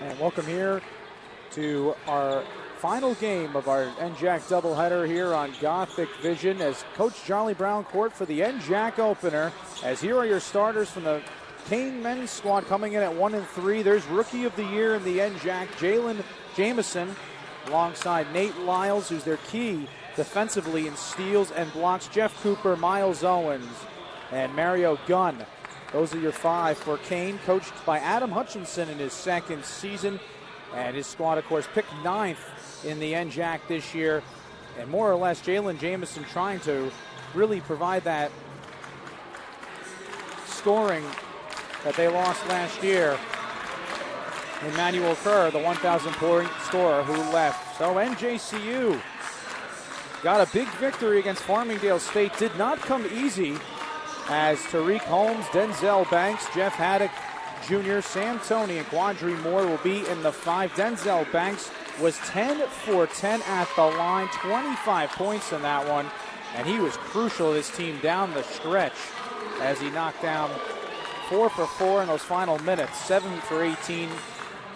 And welcome here to our final game of our NJAC doubleheader here on Gothic Vision as Coach Charlie Brown court for the NJAC opener. As here are your starters from the Kean men's squad coming in at 1-3. There's Rookie of the Year in the NJAC, Jalen Jamison, alongside Nate Lyles, who's their key defensively in steals and blocks. Jeff Cooper, Miles Owens, and Mario Gunn. Those are your five for Kean, coached by Adam Hutchinson in his second season. And his squad, of course, picked 9th in the NJAC this year. And more or less, Jalen Jamison trying to really provide that scoring that they lost last year. Emmanuel Kerr, the 1,000-point scorer who left. So NJCU got a big victory against Farmingdale State. Did not come easy, as Tariq Holmes, Denzel Banks, Jeff Haddock Jr., Sam Toney, and Quadri Moore will be in the 5. Denzel Banks was 10 for 10 at the line, 25 points in that one, and he was crucial to this team down the stretch as he knocked down 4 for 4 in those final minutes, 7 for 18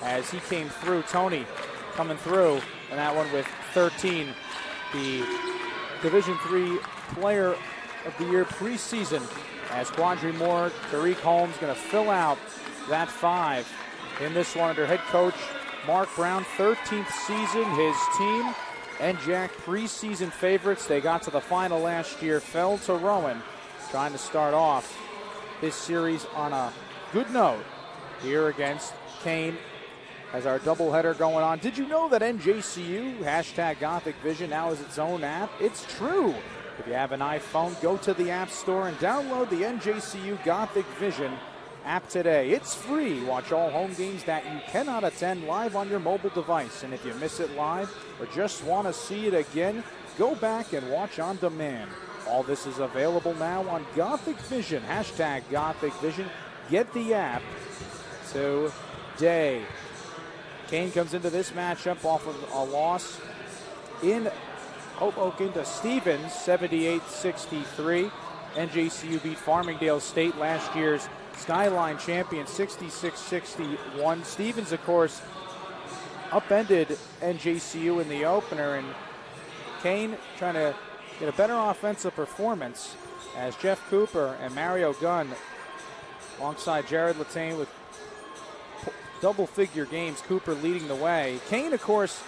as he came through. Toney coming through in that one with 13, the Division III Player of the Year preseason, as Quadri Moore, Tariq Holmes going to fill out that 5 in this one under head coach Mark Brown. 13th season, his team, NJAC preseason favorites. They got to the final last year, fell to Rowan, trying to start off this series on a good note here against Kean as our doubleheader going on. Did you know that NJCU, hashtag Gothic Vision, now is its own app? It's true. If you have an iPhone, go to the App Store and download the NJCU Gothic Vision app today. It's free. Watch all home games that you cannot attend live on your mobile device. And if you miss it live or just want to see it again, go back and watch on demand. All this is available now on Gothic Vision, hashtag Gothic Vision. Get the app today. Kean comes into this matchup off of a loss in Hoboken to Stevens, 78-63. NJCU beat Farmingdale State, last year's Skyline champion, 66-61. Stevens, of course, upended NJCU in the opener, and Kean trying to get a better offensive performance as Jeff Cooper and Mario Gunn, alongside Jared Latane with double-figure games, Cooper leading the way. Kean, of course,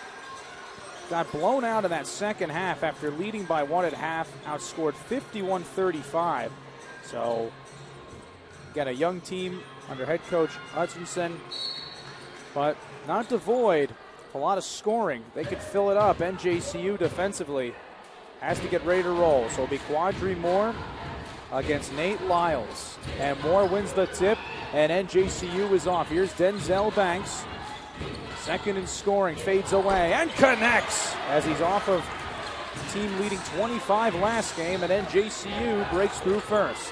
got blown out in that second half after leading by 1 at half, outscored 51-35. So, got a young team under head coach Hutchinson, but not devoid a lot of scoring. They could fill it up. NJCU defensively has to get ready to roll. So it'll be Quadri Moore against Nate Lyles. And Moore wins the tip, and NJCU is off. Here's Denzel Banks. Second in scoring, fades away and connects as he's off of team leading 25 last game, and NJCU breaks through first.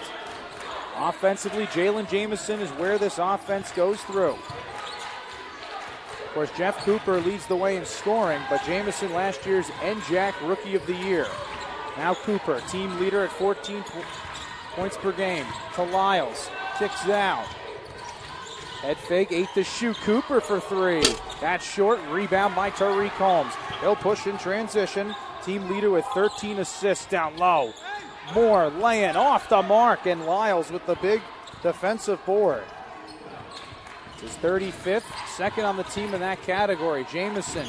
Offensively, Jalen Jamison is where this offense goes through. Of course, Jeff Cooper leads the way in scoring, but Jamison, last year's NJAC Rookie of the Year. Now Cooper, team leader at 14 points per game. To Lyles, kicks out. Head fake, 8 to shoot. Cooper for 3. That's short. Rebound by Tariq Holmes. He'll push in transition. Team leader with 13 assists down low. Moore laying off the mark, and Lyles with the big defensive board. It's his 35th, second on the team in that category. Jamison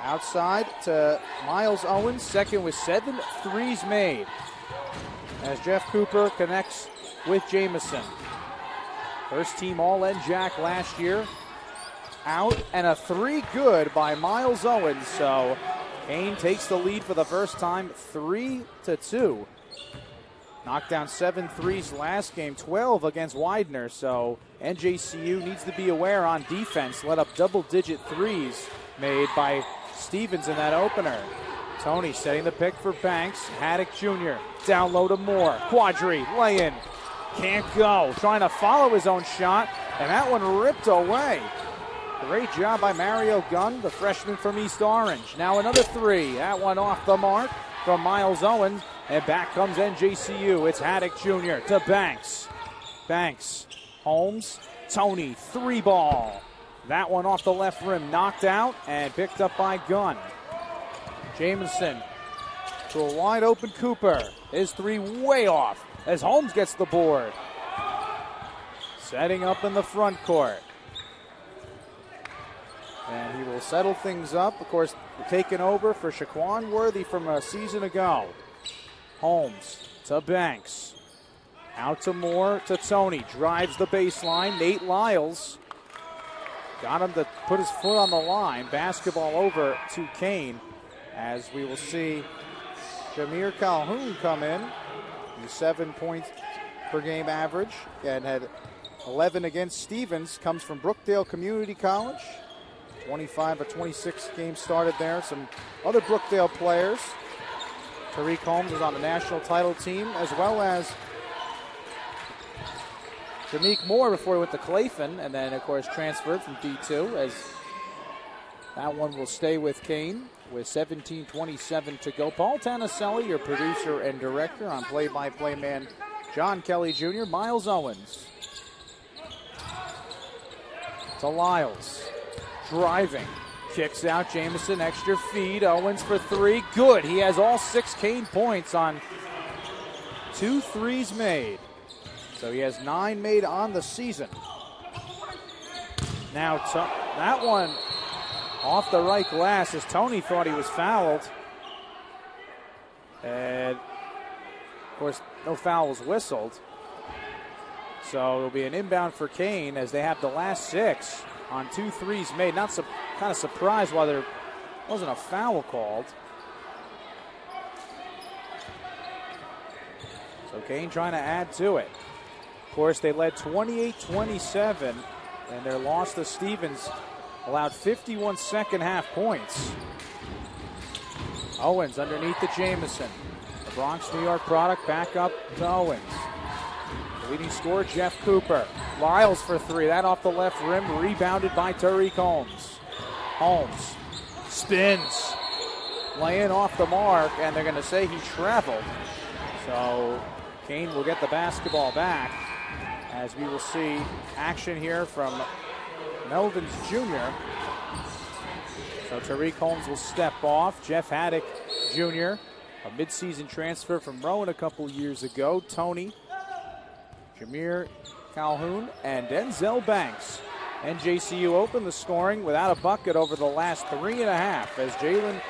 outside to Miles Owens, second with 7 threes made, as Jeff Cooper connects with Jamison. First team all NJAC last year. Out, and a 3 good by Miles Owens. So Kean takes the lead for the first time, 3-2. Knocked down 7 threes last game, 12 against Widener. So NJCU needs to be aware on defense. Let up double-digit threes made by Stevens in that opener. Toney setting the pick for Banks. Haddock Jr. down low to Moore. Quadri lay-in. Can't go. Trying to follow his own shot, and that one ripped away. Great job by Mario Gunn, the freshman from East Orange. Now another 3. That one off the mark from Miles Owens, and back comes NJCU. It's Haddock Jr. to Banks. Banks, Holmes, Toney, 3 ball. That one off the left rim, knocked out and picked up by Gunn. Jamison to a wide open Cooper. His three way off as Holmes gets the board. Setting up in the front court. And he will settle things up. Of course, taken over for Shaquan Worthy from a season ago. Holmes to Banks. Out to Moore to Tony. Drives the baseline. Nate Lyles got him to put his foot on the line. Basketball over to Kean as we will see Jameer Calhoun come in. He's 7 points per game average and had 11 against Stevens. Comes from Brookdale Community College. 25 or 26 games started there. Some other Brookdale players. Tariq Holmes is on the national title team, as well as Jameek Moore before he went to Clayton, and then, of course, transferred from D2, as that one will stay with Kean with 17:27 to go. Paul Tanaselli, your producer and director, on play-by-play man John Kelly Jr., Miles Owens. To Lyles. Driving. Kicks out Jamison, extra feed. Owens for three. Good. He has all 6 Kean points on 2 threes made. So he has 9 made on the season. Now that one off the right glass as Tony thought he was fouled. And, of course, no foul was whistled. So it'll be an inbound for Kean as they have the last 6 on 2 threes made. Kind of surprised why there wasn't a foul called. So Kean trying to add to it. Of course, they led 28-27, and their loss to Stevens allowed 51 second-half points. Owens underneath to Jamison. The Bronx, New York product back up to Owens. The leading scorer, Jeff Cooper. Lyles for three. That off the left rim, rebounded by Tariq Holmes. Holmes spins. Laying off the mark, and they're going to say he traveled. So Kean will get the basketball back as we will see action here from Melvins Jr. So Tariq Holmes will step off. Jeff Haddock Jr., a midseason transfer from Rowan a couple years ago. Tony, Jameer Calhoun, and Denzel Banks. NJCU opened the scoring without a bucket over the last 3.5 as Jalen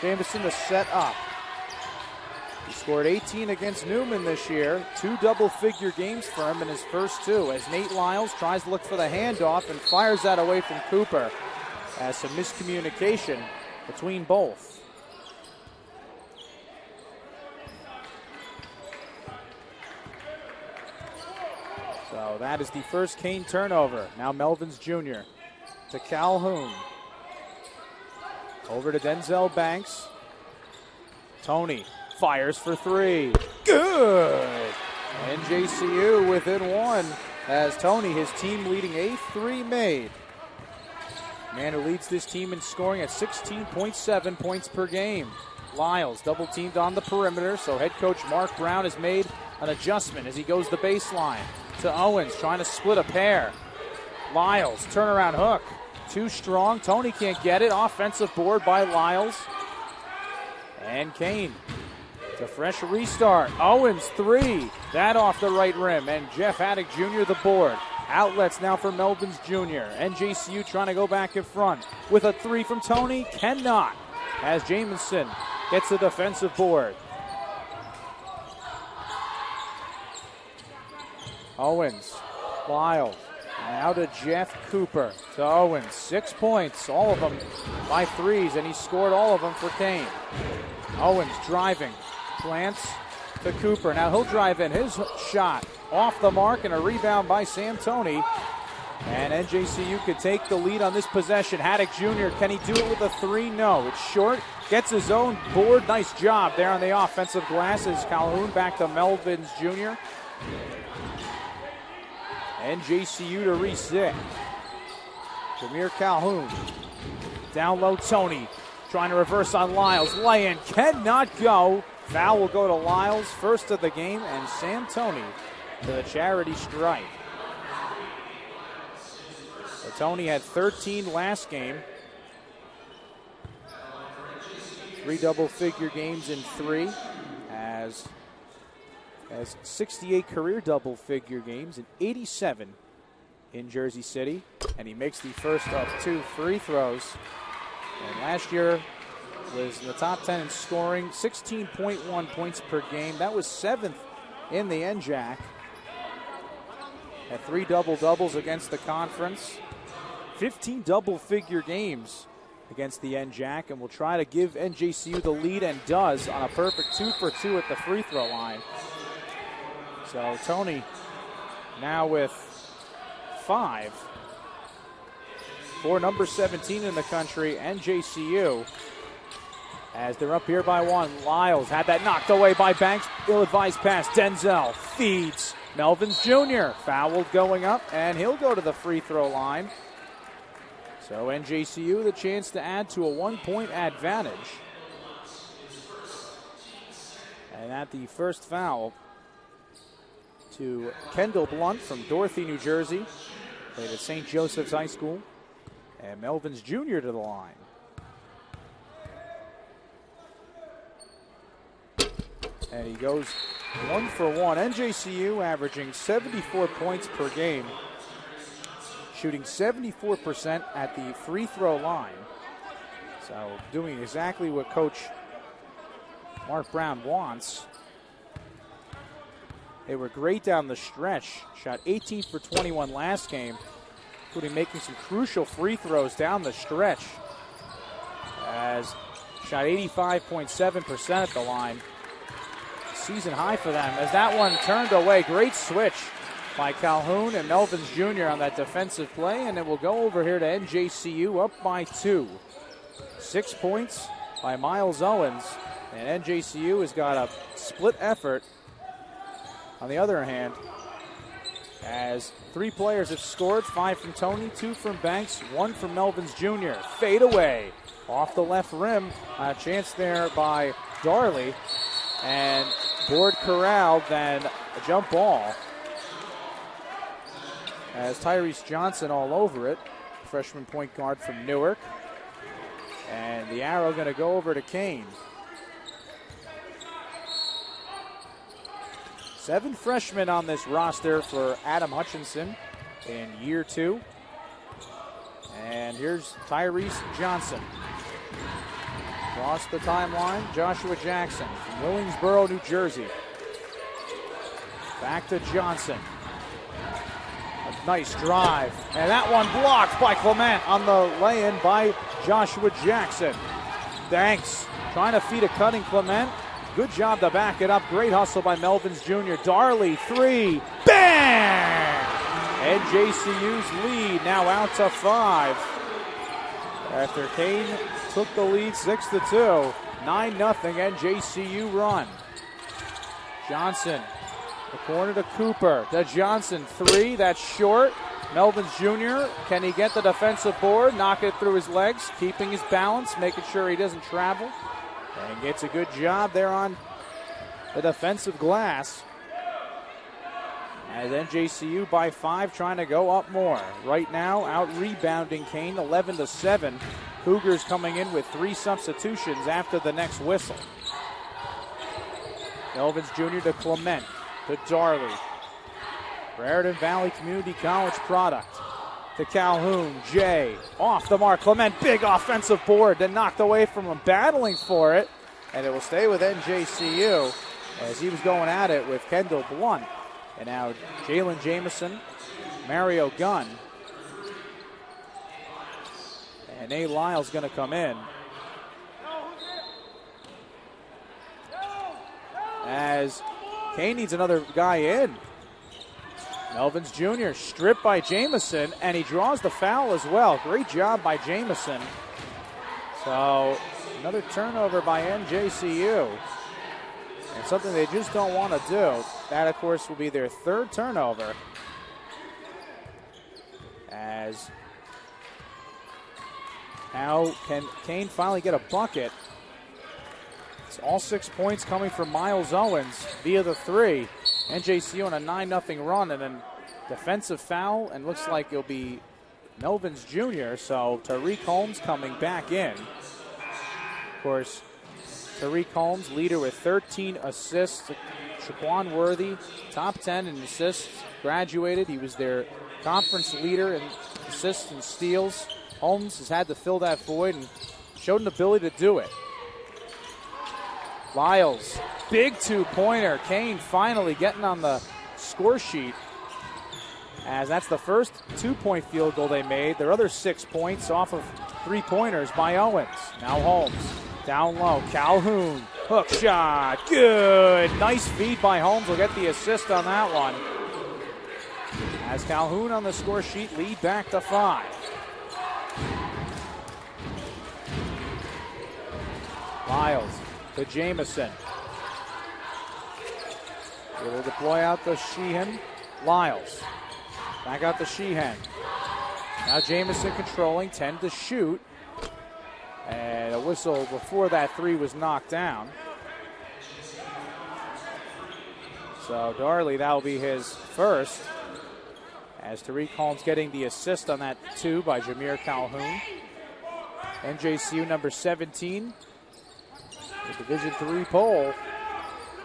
Jamison to set up. He scored 18 against Newman this year. 2 double-figure games for him in his first 2 as Nate Lyles tries to look for the handoff and fires that away from Cooper as some miscommunication between both. So that is the first Kean turnover. Now Melvins Jr. to Calhoun. Over to Denzel Banks. Tony fires for three. Good! NJCU within 1 as Tony, his team leading 8th three made. Man who leads this team in scoring at 16.7 points per game. Lyles double teamed on the perimeter, so head coach Mark Brown has made an adjustment as he goes the baseline to Owens, trying to split a pair. Lyles, turnaround hook. Too strong. Tony can't get it. Offensive board by Lyles. And Kean. It's a fresh restart. Owens, 3. That off the right rim. And Jeff Haddock Jr. the board. Outlets now for Melvins Jr. NJCU trying to go back in front with a 3 from Tony. Cannot. As Jamison gets the defensive board. Owens, Lyles, now to Jeff Cooper, to Owens, 6 points, all of them by threes, and he scored all of them for Kean. Owens driving, plants to Cooper, now he'll drive in, his shot off the mark, and a rebound by Sam Tony, and NJCU could take the lead on this possession. Haddock Jr., can he do it with a 3? No, it's short, gets his own board, nice job there on the offensive glass as Calhoun back to Melvins Jr., NJCU to reset. Jameer Calhoun. Down low, Tony. Trying to reverse on Lyles. Lay-in cannot go. Foul will go to Lyles, first of the game, and Sam Tony to the charity stripe. So Tony had 13 last game. 3 double-figure games in 3. Has 68 career double-figure games and 87 in Jersey City. And he makes the first of 2 free throws. And last year was in the top 10 in scoring, 16.1 points per game. That was 7th in the NJAC. Had 3 double-doubles against the conference. 15 double-figure games against the NJAC, and will try to give NJCU the lead, and does on a perfect 2 for 2 at the free throw line. So Tony now with 5 for number 17 in the country, NJCU, as they're up here by 1. Lyles had that knocked away by Banks. Ill-advised pass. Denzel feeds Melvins Jr. Fouled going up, and he'll go to the free throw line. So NJCU the chance to add to a 1-point advantage. And at the first foul to Kendall Blunt from Dorothy, New Jersey. Played at St. Joseph's High School. And Melvins Jr. to the line. And he goes 1 for 1. NJCU averaging 74 points per game. Shooting 74% at the free throw line. So doing exactly what Coach Mark Brown wants. They were great down the stretch. Shot 18 for 21 last game, including making some crucial free throws down the stretch. As shot 85.7% at the line. Season high for them as that one turned away. Great switch by Calhoun and Melvins Jr. on that defensive play, and it will go over here to NJCU up by 2. 6 points by Miles Owens, and NJCU has got a split effort. On the other hand, as 3 players have scored, 5 from Tony, 2 from Banks, 1 from Melvins Jr. Fade away off the left rim. A chance there by Darley, and board corralled, then a jump ball. As Tyrese Johnson all over it, freshman point guard from Newark. And the arrow going to go over to Kean. 7 freshmen on this roster for Adam Hutchinson in year 2. And here's Tyrese Johnson. Across the timeline, Joshua Jackson from Willingsboro, New Jersey. Back to Johnson. A nice drive. And that one blocked by Clement on the lay-in by Joshua Jackson. Thanks. Trying to feed a cutting Clement. Good job to back it up. Great hustle by Melvins Jr. Darley, 3. Bang! NJCU's lead now out to 5. After Kean took the lead 6-2. 9-0 NJCU run. Johnson. The corner to Cooper. To Johnson, 3. That's short. Melvins Jr. Can he get the defensive board? Knock it through his legs. Keeping his balance. Making sure he doesn't travel. And gets a good job there on the defensive glass. As NJCU by 5 trying to go up more. Right now out rebounding Kean 11-7. Cougars coming in with 3 substitutions after the next whistle. Melvins Jr. to Clement. To Darley. Raritan Valley Community College product. To Calhoun. Jay. Off the mark. Clement, big offensive board. Then knocked away from him. Battling for it. And it will stay with NJCU as he was going at it with Kendall Blunt. And now Jalen Jamison, Mario Gunn. And Nate Lyle's going to come in. As Kean needs another guy in. Melvins Jr. stripped by Jamison, and he draws the foul as well. Great job by Jamison. So another turnover by NJCU. And something they just don't want to do. That, of course, will be their 3rd turnover. As now can Kean finally get a bucket. It's all 6 points coming from Miles Owens via the 3. NJCU on a 9-0 run, and then defensive foul, and looks like it'll be Melvin's Jr., so Tariq Holmes coming back in. Of course, Tariq Holmes, leader with 13 assists. Shaquan Worthy, top 10 in assists, graduated. He was their conference leader in assists and steals. Holmes has had to fill that void and showed an ability to do it. Lyles, big two-pointer. Kean finally getting on the score sheet, as that's the first two-point field goal they made. Their other 6 points off of three-pointers by Owens. Now Holmes, down low. Calhoun, hook shot, good. Nice feed by Holmes. Will get the assist on that one. As Calhoun on the score sheet, lead back to 5. Lyles to Jamison. Will deploy out to Sheehan. Lyles. Back out to Sheehan. Now Jamison controlling, 10 to shoot. And a whistle before that three was knocked down. So Darley, that'll be his first. As Tariq Holmes getting the assist on that two by Jameer Calhoun. NJCU number 17. The Division III poll.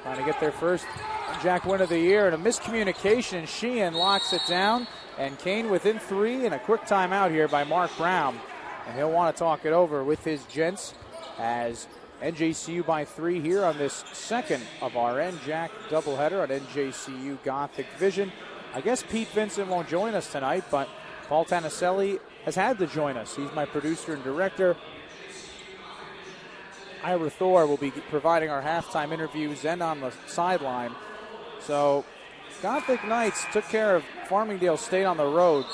Trying to get their first NJAC win of the year. And a miscommunication. Sheehan locks it down. And Kean within 3, and a quick timeout here by Mark Brown. And he'll want to talk it over with his gents as NJCU by 3 here on this second of our NJAC doubleheader on NJCU Gothic Vision. I guess Pete Vincent won't join us tonight, but Paul Tanaselli has had to join us. He's my producer and director. Ira Thor will be providing our halftime interviews and on the sideline. So Gothic Knights took care of Farmingdale State on the road.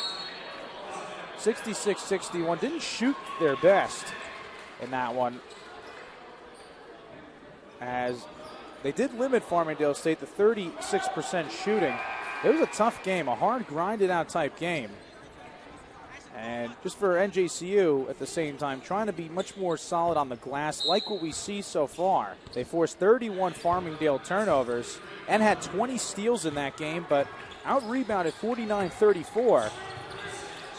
66-61. Didn't shoot their best in that one, as they did limit Farmingdale State to 36% shooting. It was a tough game, a hard, grinded-out type game. And just for NJCU, at the same time, trying to be much more solid on the glass, like what we see so far. They forced 31 Farmingdale turnovers and had 20 steals in that game, but out-rebounded 49-34.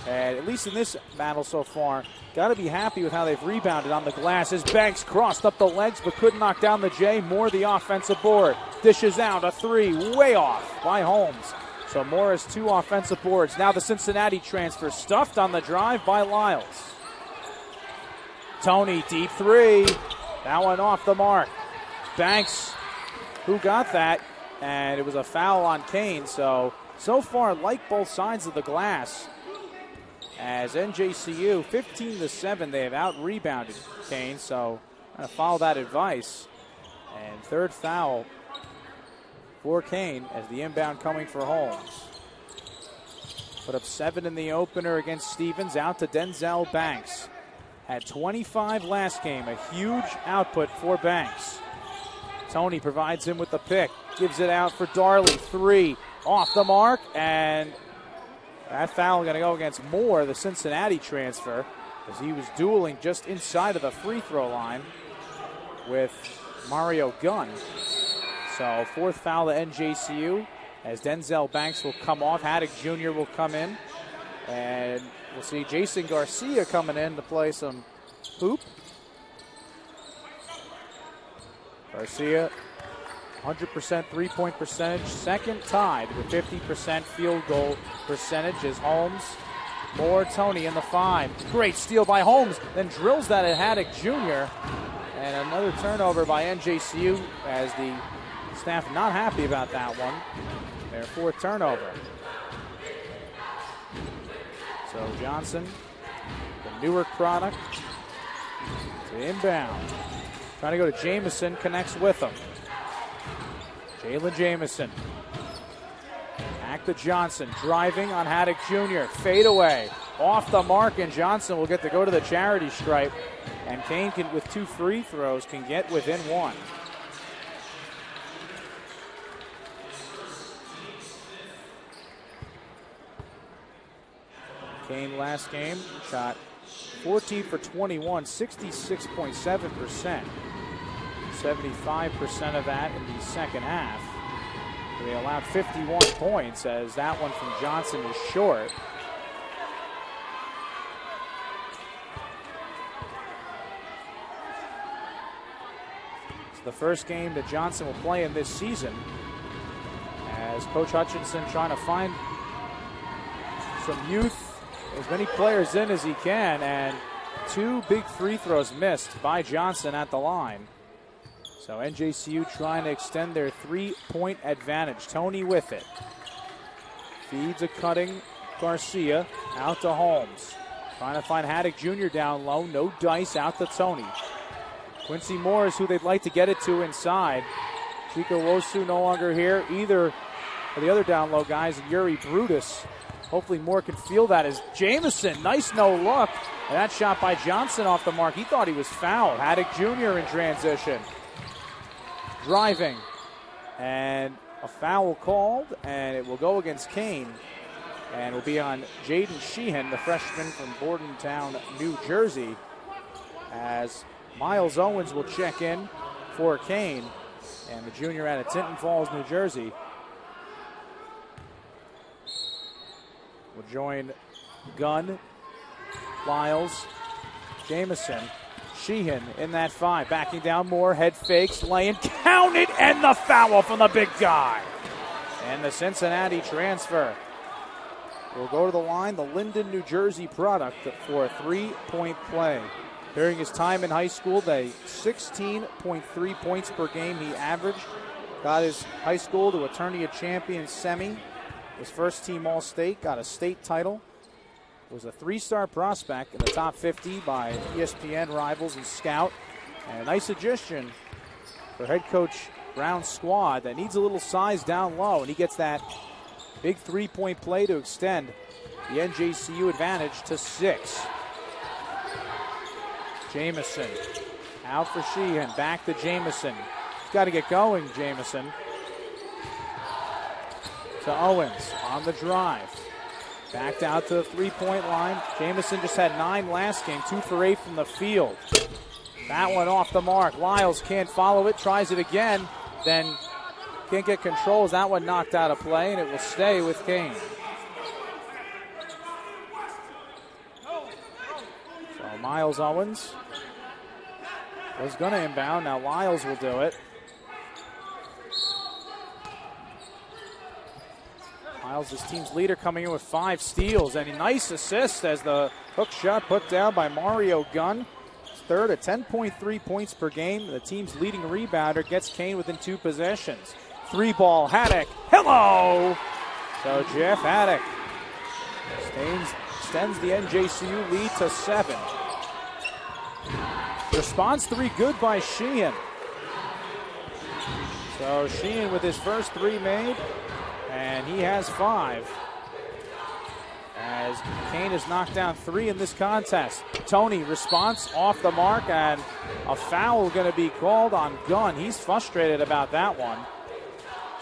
And at least in this battle so far, got to be happy with how they've rebounded on the glass. As Banks crossed up the legs but couldn't knock down the J. Moore the offensive board. Dishes out a three, way off by Holmes. So Moore has 2 offensive boards. Now the Cincinnati transfer stuffed on the drive by Lyles. Tony, deep three. That one off the mark. Banks, who got that? And it was a foul on Kean. So far, like both sides of the glass. As NJCU, 15-7, they have out-rebounded Kean, so I'm going to follow that advice. And third foul for Kean as the inbound coming for Holmes. Put up 7 in the opener against Stevens, out to Denzel Banks. Had 25 last game, a huge output for Banks. Tony provides him with the pick, gives it out for Darley, 3, off the mark, and that foul going to go against Moore, the Cincinnati transfer, as he was dueling just inside of the free throw line with Mario Gunn. So fourth foul to NJCU as Denzel Banks will come off. Haddock Jr. will come in. And we'll see Jason Garcia coming in to play some hoop. Garcia, 100% three-point percentage, second tied with 50% field goal percentage as Holmes. Moore, Tony in the 5. Great steal by Holmes, then drills that at Haddock Jr. And another turnover by NJCU as the staff not happy about that one. Their 4th turnover. So Johnson, the Newark product, to inbound. Trying to go to Jamison, connects with him. Jalen Jamison. Back to Johnson, driving on Haddock Jr. Fade away, off the mark, and Johnson will get to go to the charity stripe. And Kean, can, with 2 free throws, can get within 1. Kean last game shot 14 for 21, 66.7%. 75% of that in the second half. They allowed 51 points as that one from Johnson is short. the first game that Johnson will play in this season, as Coach Hutchinson trying to find some youth, as many players in as he can, and 2 big free throws missed by Johnson at the line. So NJCU trying to extend their 3-point advantage. Tony with it. Feeds a cutting Garcia out to Holmes. Trying to find Haddock Jr. down low. No dice, out to Tony. Quincy Moore is who they'd like to get it to inside. Chico Wosu no longer here. Either of the other down low guys, and Yuri Brutus. Hopefully Moore can feel that as Jamison. Nice no look. And that shot by Johnson off the mark. He thought he was fouled. Haddock Jr. in transition. Driving. And a foul called, and it will go against Kean. And will be on Jaden Sheehan, the freshman from Bordentown, New Jersey, as Miles Owens will check in for Kean, and the junior out of Tinton Falls, New Jersey, will join Gunn, Lyles, Jamison, Sheehan in that 5. Backing down Moore, head fakes, laying, counted, and the foul from the big guy. And the Cincinnati transfer will go to the line, the Linden, New Jersey product, for a 3-point play. During his time in high school, they 16.3 points per game he averaged. Got his high school to a tourney champion semi. Was first team All-State, got a state title. Was a 3-star prospect in the top 50 by ESPN Rivals and Scout. And a nice addition for head coach Brown's squad that needs a little size down low, and he gets that big 3-point play to extend the NJCU advantage to 6. Jamison out for Sheehan, back to Jamison. He's got to get going, Jamison. To Owens on the drive. Backed out to the 3-point line. Jamison just had 9 last game, 2 for 8 from the field. That one off the mark. Lyles can't follow it, tries it again, then can't get control as that one knocked out of play, and it will stay with Kean. So Miles Owens was going to inbound. Now Lyles will do it. Lyles, his team's leader, coming in with 5 steals, and a nice assist as the hook shot put down by Mario Gunn. His third at 10.3 points per game. The team's leading rebounder gets Kean within 2 possessions. 3-ball, Haddock. Hello! So Jeff Haddock extends the NJCU lead to 7. Response 3 good by Sheehan. So Sheehan with his first 3 made, and he has 5. As Kean has knocked down 3 in this contest. Tony, response off the mark, and a foul going to be called on Gunn. He's frustrated about that one.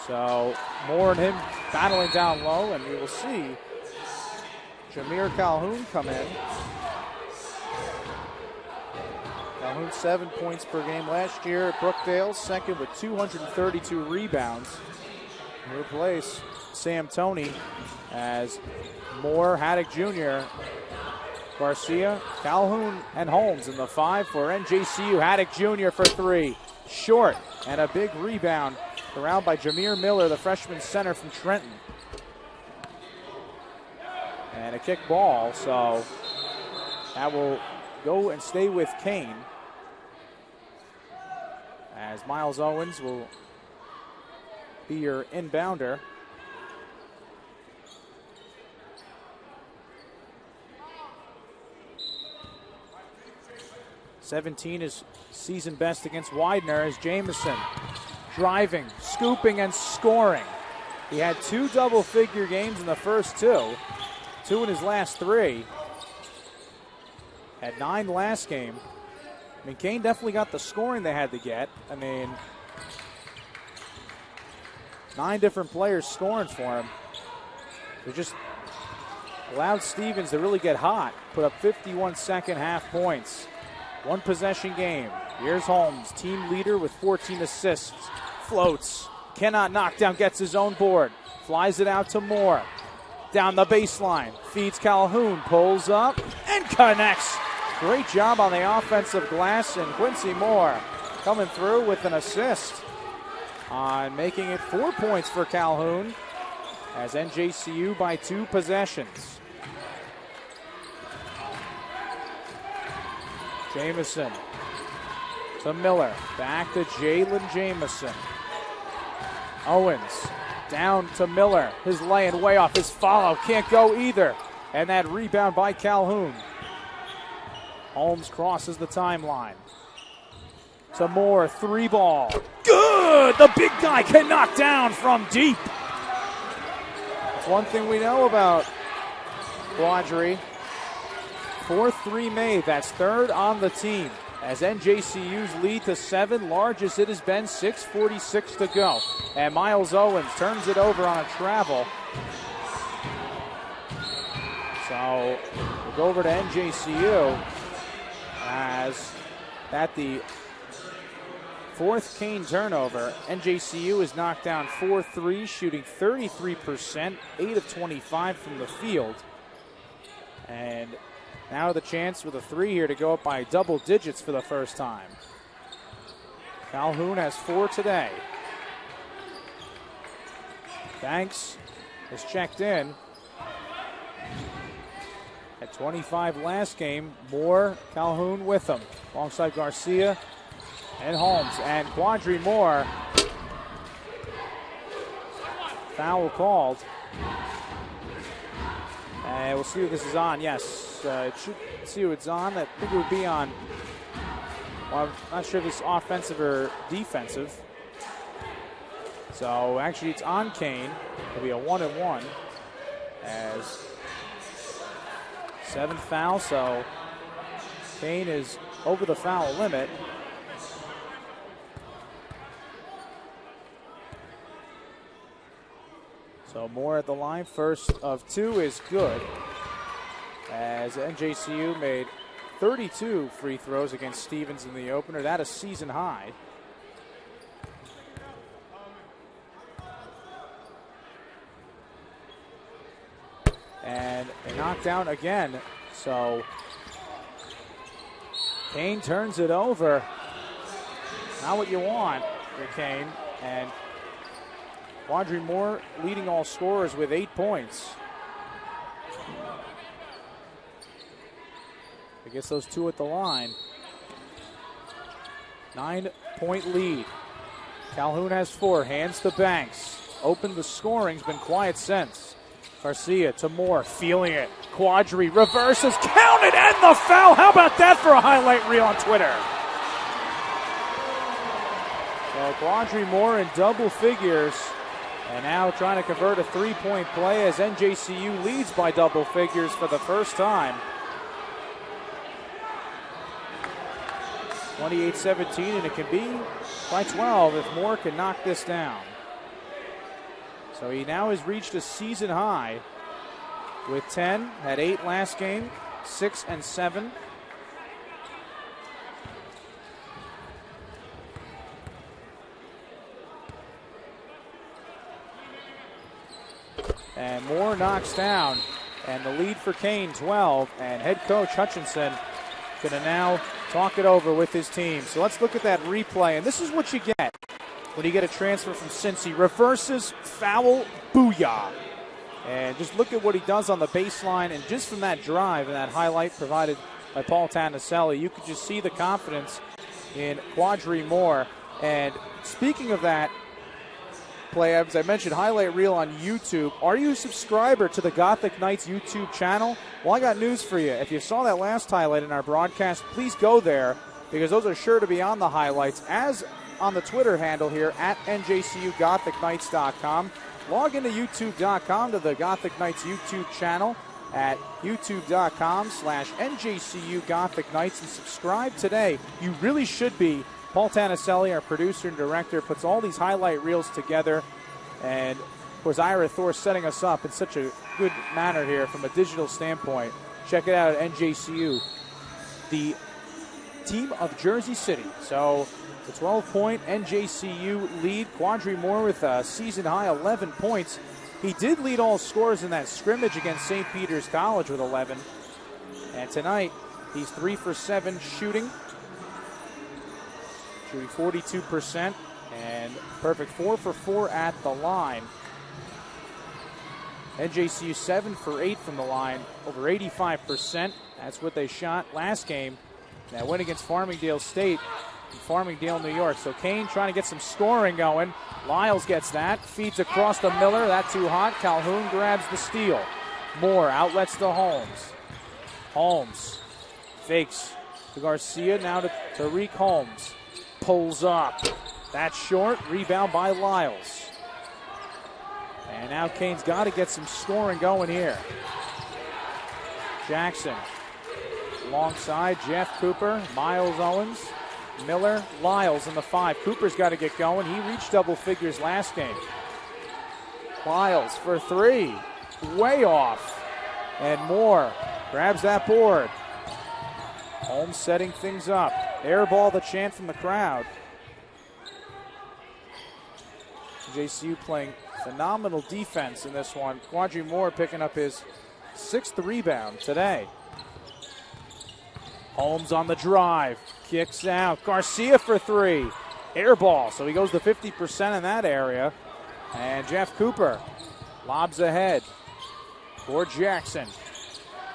So Moore and him battling down low, and we will see Jameer Calhoun come in. Calhoun 7 points per game last year at Brookdale, second with 232 rebounds. He replaced Sam Tony as Moore, Haddock Jr., Garcia, Calhoun, and Holmes in the 5 for NJCU. Haddock Jr. for 3. Short, and a big rebound around by Jameer Miller, the freshman center from Trenton. And a kick ball, so that will go and stay with Kean. As Miles Owens will be your inbounder. (17) is season best against Widener as Jamison driving, scooping, and scoring. He had 2 double-figure games in the first 2 in his last 3. Had 9 last game. I mean, Kean definitely got the scoring they had to get. I mean, 9 different players scoring for him. They just allowed Stevens to really get hot. Put up 51 second half points. 1 possession game. Here's Holmes, team leader with 14 assists. Floats, cannot knock down, gets his own board. Flies it out to Moore. Down the baseline, feeds Calhoun, pulls up, and connects. Great job on the offensive glass, and Quincy Moore coming through with an assist on making it 4 points for Calhoun as NJCU by 2 possessions. Jamison to Miller, back to Jalen Jamison. Owens down to Miller, his lay-in way off, his follow can't go either. And that rebound by Calhoun. Holmes crosses the timeline. To Moore, 3-ball. Good! The big guy can knock down from deep. That's one thing we know about Quadri. 4-3 made, that's third on the team. As NJCU's lead to 7, largest it has been, 6:46 to go. And Miles Owens turns it over on a travel. So we'll go over to NJCU as at the 4th Kean turnover. NJCU is knocked down 4-3, shooting 33%, 8 of 25 from the field. And now the chance with a 3 here to go up by double digits for the first time. Calhoun has 4 today. Banks is checked in. At 25 last game, Moore, Calhoun with him. Alongside Garcia and Holmes. And Quadri Moore. Foul called. And we'll see if this is on. Yes, it should see who it's on. I think it would be on. Well, I'm not sure if it's offensive or defensive. So actually it's on Kean. It'll be a 1-and-1 as 7th foul. So Kean is over the foul limit. So Moore at the line, first of 2 is good. As NJCU made 32 free throws against Stevens in the opener. That a season high. And a knockdown again. So Kean turns it over. Not what you want for Kean. And Quadri Moore leading all scorers with 8 points. I guess those 2 at the line. 9-point lead. Calhoun has 4, hands to Banks. Open the scoring's been quiet since. Garcia to Moore, feeling it. Quadri reverses, counted, and the foul. How about that for a highlight reel on Twitter? So Quadri Moore in double figures. And now trying to convert a 3-point play as NJCU leads by double figures for the first time. 28-17, and it can be by 12 if Moore can knock this down. So he now has reached a season high with 10, had 8 last game, 6 and 7. And Moore knocks down, and the lead for Kean, 12. And head coach Hutchinson going to now talk it over with his team. So let's look at that replay, and this is what you get when you get a transfer from Cincy. Reverses, foul, booyah. And just look at what he does on the baseline, and just from that drive and that highlight provided by Paul Tanaselli, you could just see the confidence in Quadri Moore. And speaking of that play, as I mentioned, highlight reel on YouTube. Are you a subscriber to the Gothic Knights YouTube channel? Well, I got news for you. If you saw that last highlight in our broadcast, please go there, because those are sure to be on the highlights, as on the Twitter handle here at NJCUGothicKnights.com. Log into YouTube.com to the Gothic Knights YouTube channel at YouTube.com/NJCU Gothic Knights and subscribe today. You really should be. Paul Tanaselli, our producer and director, puts all these highlight reels together. And, of course, Ira Thor setting us up in such a good manner here from a digital standpoint. Check it out at NJCU, the team of Jersey City. So the 12-point NJCU lead. Quadri Moore with a season-high 11 points. He did lead all scorers in that scrimmage against St. Peter's College with 11. And tonight, he's 3 for 7 shooting shooting 42% and perfect 4 for 4 at the line. NJCU 7 for 8 from the line, over 85%. That's what they shot last game. That win against Farmingdale State in Farmingdale, New York. So Kean trying to get some scoring going. Lyles gets that, feeds across to Miller. That too hot. Calhoun grabs the steal. Moore outlets to Holmes. Holmes fakes to Garcia, now to Tariq Holmes. Pulls up. That's short. Rebound by Lyles. And now Kean's got to get some scoring going here. Jackson alongside Jeff Cooper, Miles Owens, Miller, Lyles in the 5. Cooper's got to get going. He reached double figures last game. Lyles for 3. Way off. And Moore grabs that board. Holmes setting things up. Air ball, the chant from the crowd. JCU playing phenomenal defense in this one. Quadri Moore picking up his 6th rebound today. Holmes on the drive. Kicks out. Garcia for 3. Air ball. So he goes to 50% in that area. And Jeff Cooper lobs ahead for Jackson.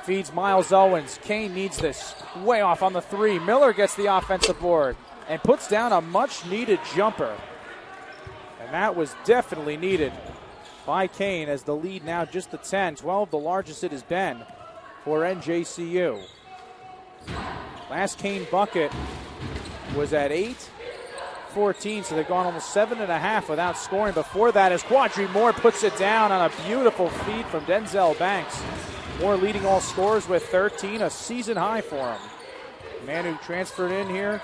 Feeds Miles Owens. Kean needs this. Way off on the 3. Miller gets the offensive board and puts down a much-needed jumper. And that was definitely needed by Kean as the lead now just to 10. 12, the largest it has been for NJCU. Last Kean bucket was at 8-14, so they've gone almost 7.5 without scoring. Before that, as Quadri Moore puts it down on a beautiful feed from Denzel Banks. Moore leading all scorers with 13, a season high for him. The man who transferred in here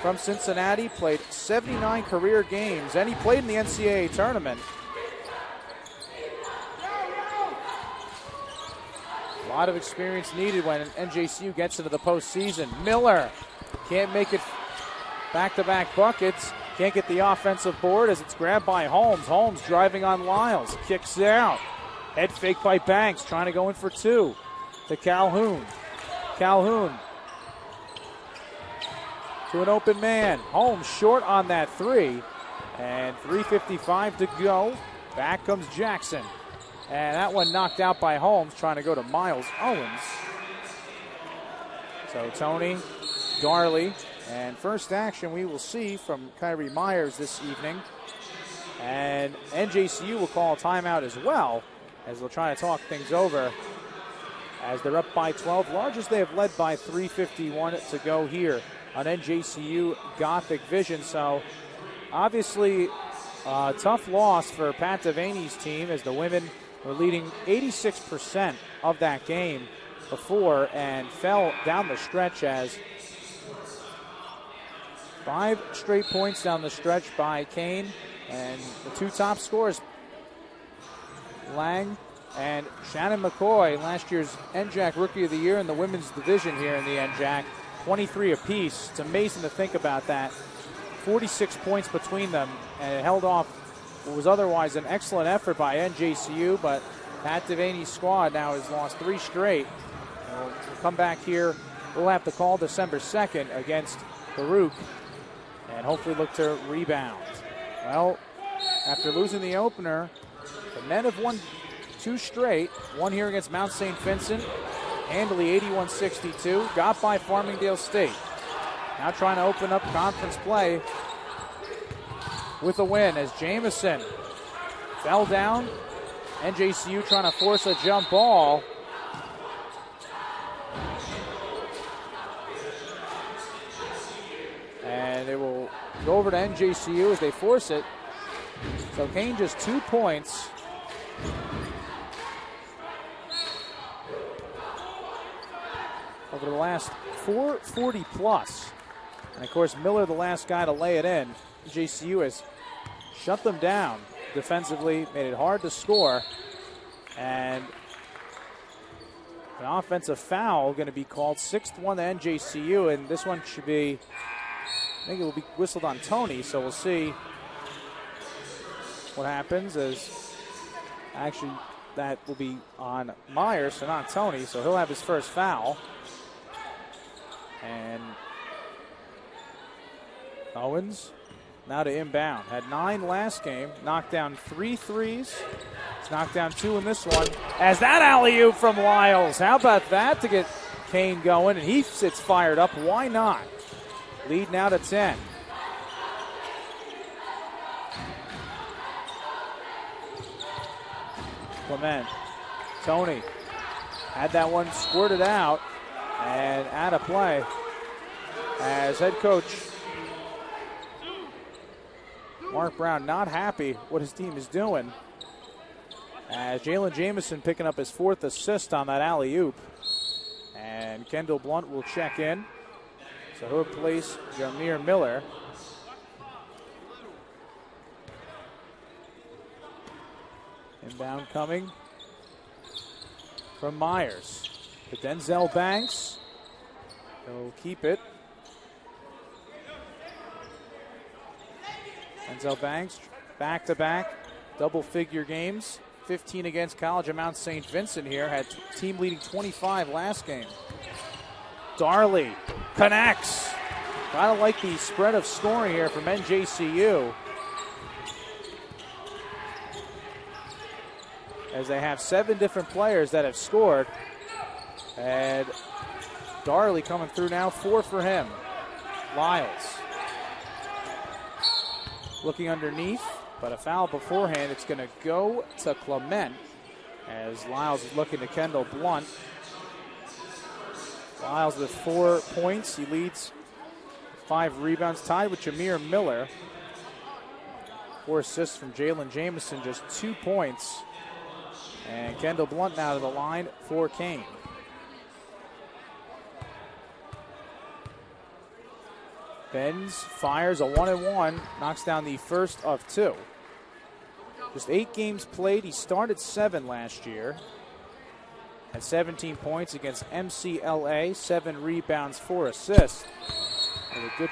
from Cincinnati, played 79 career games, and he played in the NCAA tournament. A lot of experience needed when NJCU gets into the postseason. Miller can't make it back-to-back buckets. Can't get the offensive board as it's grabbed by Holmes. Holmes driving on Lyles. Kicks out. Head fake by Banks. Trying to go in for 2 to Calhoun. Calhoun to an open man. Holmes short on that 3. And 3:55 to go. Back comes Jackson. And that one knocked out by Holmes, trying to go to Miles Owens. So Tony, Darley, and first action we will see from Kyrie Myers this evening. And NJCU will call a timeout as well, as they'll try to talk things over as they're up by 12. Largest they have led by 3:51 to go here on NJCU Gothic Vision. So obviously a tough loss for Pat Devaney's team as the women were leading 86% of that game before and fell down the stretch as 5 straight points down the stretch by Kean. And the 2 top scorers, Lang and Shannon McCoy, last year's NJAC Rookie of the Year in the women's division here in the NJAC, 23 apiece. It's amazing to think about that. 46 points between them, and it held off what was otherwise an excellent effort by NJCU, but Pat Devaney's squad now has lost 3 straight. We'll come back here. We'll have to call December 2nd against Baruch and hopefully look to rebound. Well, after losing the opener, the men have won 2 straight. One here against Mount St. Vincent, handily 81-62, got by Farmingdale State. Now trying to open up conference play with a win as Jamison fell down. NJCU trying to force a jump ball. And it will go over to NJCU as they force it. So Kean just 2 points. Over the last 440 plus. And of course Miller the last guy to lay it in. JCU has shut them down defensively, made it hard to score. And an offensive foul going to be called, 6th one to NJCU, and this one should be, I think it will be whistled on Tony, so we'll see what happens. As actually that will be on Myers, so not Tony, so he'll have his first foul. And Owens now to inbound. Had 9 last game. Knocked down 3 threes. He's knocked down 2 in this one. As that alley-oop from Lyles. How about that to get Kean going? And he sits fired up. Why not? Lead now to 10. Clement. Tony had that one squirted out and out of play as head coach Mark Brown not happy what his team is doing, as Jalen Jamison picking up his 4th assist on that alley-oop. And Kendall Blunt will check in. So he'll replace Jameer Miller. Inbound coming from Myers. To Denzel Banks. He'll keep it. Denzel Banks, back-to-back, double-figure games. 15 against College of Mount St. Vincent here. Had team-leading 25 last game. Darley connects. Gotta like the spread of scoring here from NJCU, as they have 7 different players that have scored. And Darley coming through now, 4 for him. Lyles looking underneath, but a foul beforehand. It's going to go to Clement, as Lyles is looking to Kendall Blunt. Lyles with 4 points. He leads 5 rebounds, tied with Jameer Miller. 4 assists from Jalen Jamison, just 2 points. And Kendall Blunt now to the line for Kean. Benz fires a 1-and-1, knocks down the first of 2. Just 8 games played. He started 7 last year. Had 17 points against MCLA, 7 rebounds, 4 assists. And a good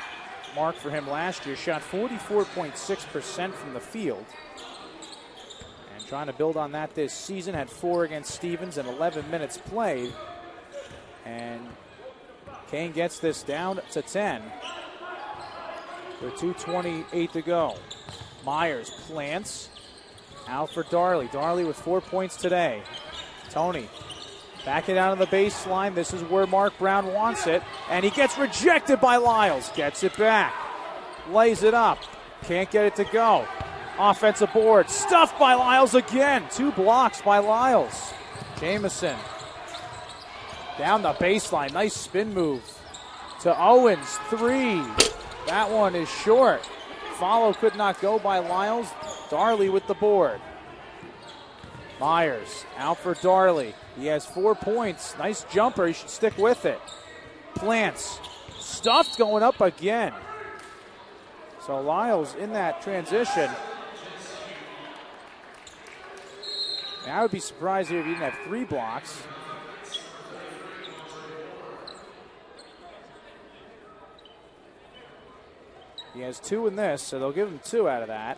mark for him last year. Shot 44.6% from the field. And trying to build on that this season. Had 4 against Stevens in 11 minutes played. And Kean gets this down to 10. With 2:28 to go. Myers plants. Out for Darley. Darley with 4 points today. Tony backing out on the baseline. This is where Mark Brown wants it. And he gets rejected by Lyles. Gets it back. Lays it up. Can't get it to go. Offensive board. Stuffed by Lyles again. 2 blocks by Lyles. Jamison down the baseline. Nice spin move to Owens. 3. That one is short. Follow could not go by Lyles. Darley with the board. Myers out for Darley. He has 4 points. Nice jumper. He should stick with it. Plants. Stuffed going up again. So Lyles in that transition. I would be surprised here if he didn't have 3 blocks. He has 2 in this, so they'll give him 2 out of that.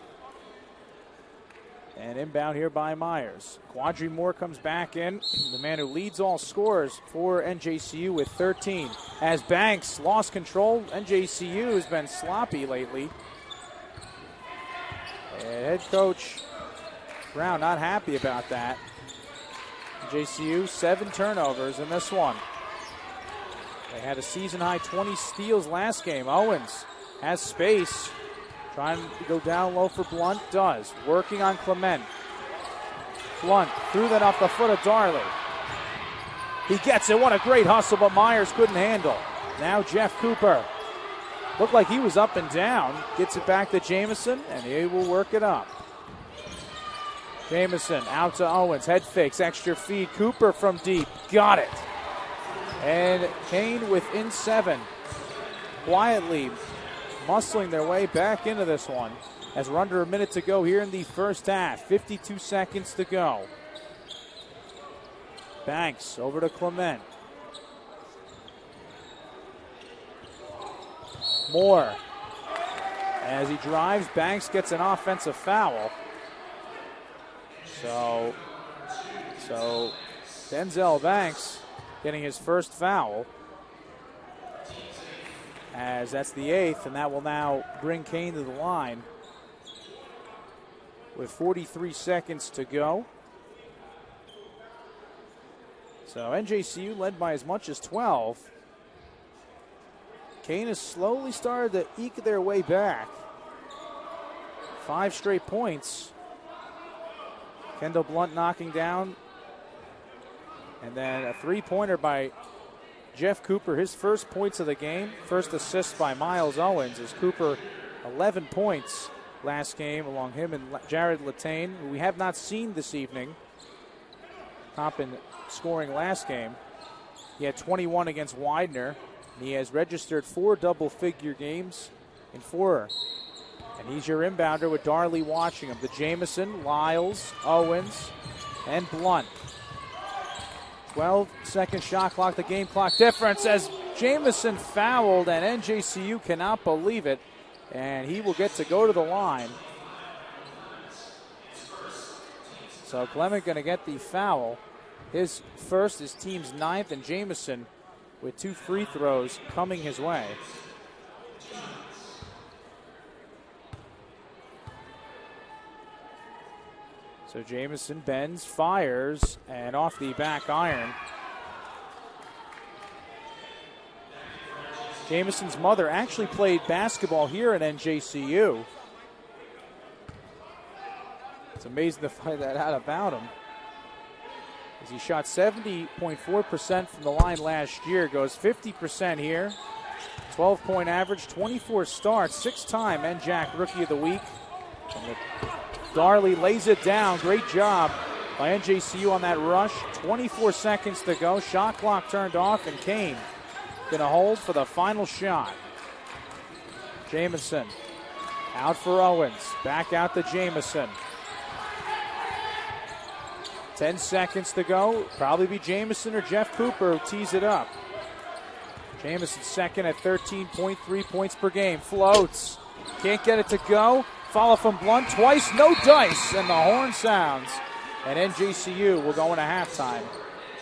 And inbound here by Myers. Quadri Moore comes back in, the man who leads all scorers for NJCU with 13. As Banks lost control, NJCU has been sloppy lately. And head coach Brown not happy about that. NJCU 7 turnovers in this one. They had a season-high 20 steals last game. Owens has space. Trying to go down low for Blunt. Does. Working on Clement. Blunt threw that off the foot of Darley. He gets it. What a great hustle, but Myers couldn't handle. Now Jeff Cooper. Looked like he was up and down. Gets it back to Jamison, and he will work it up. Jamison out to Owens. Head fakes. Extra feed. Cooper from deep. Got it. And Kean within 7. Quietly muscling their way back into this one as we're under a minute to go here in the first half. 52 seconds to go. Banks over to Clement. Moore. As he drives, Banks gets an offensive foul. So Denzel Banks getting his first foul. as that's the 8th, and that will now bring Kean to the line with 43 seconds to go. So NJCU led by as much as 12. Kean has slowly started to eke their way back. 5 straight points. Kendall Blunt knocking down. And then a 3-pointer by Jeff Cooper, his first points of the game. First assist by Miles Owens as Cooper 11 points last game along him and Jared Latane, who we have not seen this evening. Toppin scoring last game. He had 21 against Widener. And he has registered 4 double-figure games in 4. And he's your inbounder with Darley watching him. The Jamison, Lyles, Owens, and Blunt. 12-second shot clock, the game clock difference as Jamison fouled, and NJCU cannot believe it. And he will get to go to the line. So Clement going to get the foul. His first, his team's 9th, and Jamison with 2 free throws coming his way. So Jamison bends, fires, and off the back iron. Jamison's mother actually played basketball here at NJCU. It's amazing to find that out about him, as he shot 70.4% from the line last year, goes 50% here. 12-point average, 24 starts, 6-time NJAC Rookie of the Week. Darley lays it down. Great job by NJCU on that rush. 24 seconds to go. Shot clock turned off, and Kean going to hold for the final shot. Jamison out for Owens. Back out to Jamison. 10 seconds to go. Probably be Jamison or Jeff Cooper who tees it up. Jamison second at 13.3 points per game. Floats. Can't get it to go. Follow from Blunt twice. No dice. And the horn sounds. And NJCU will go into halftime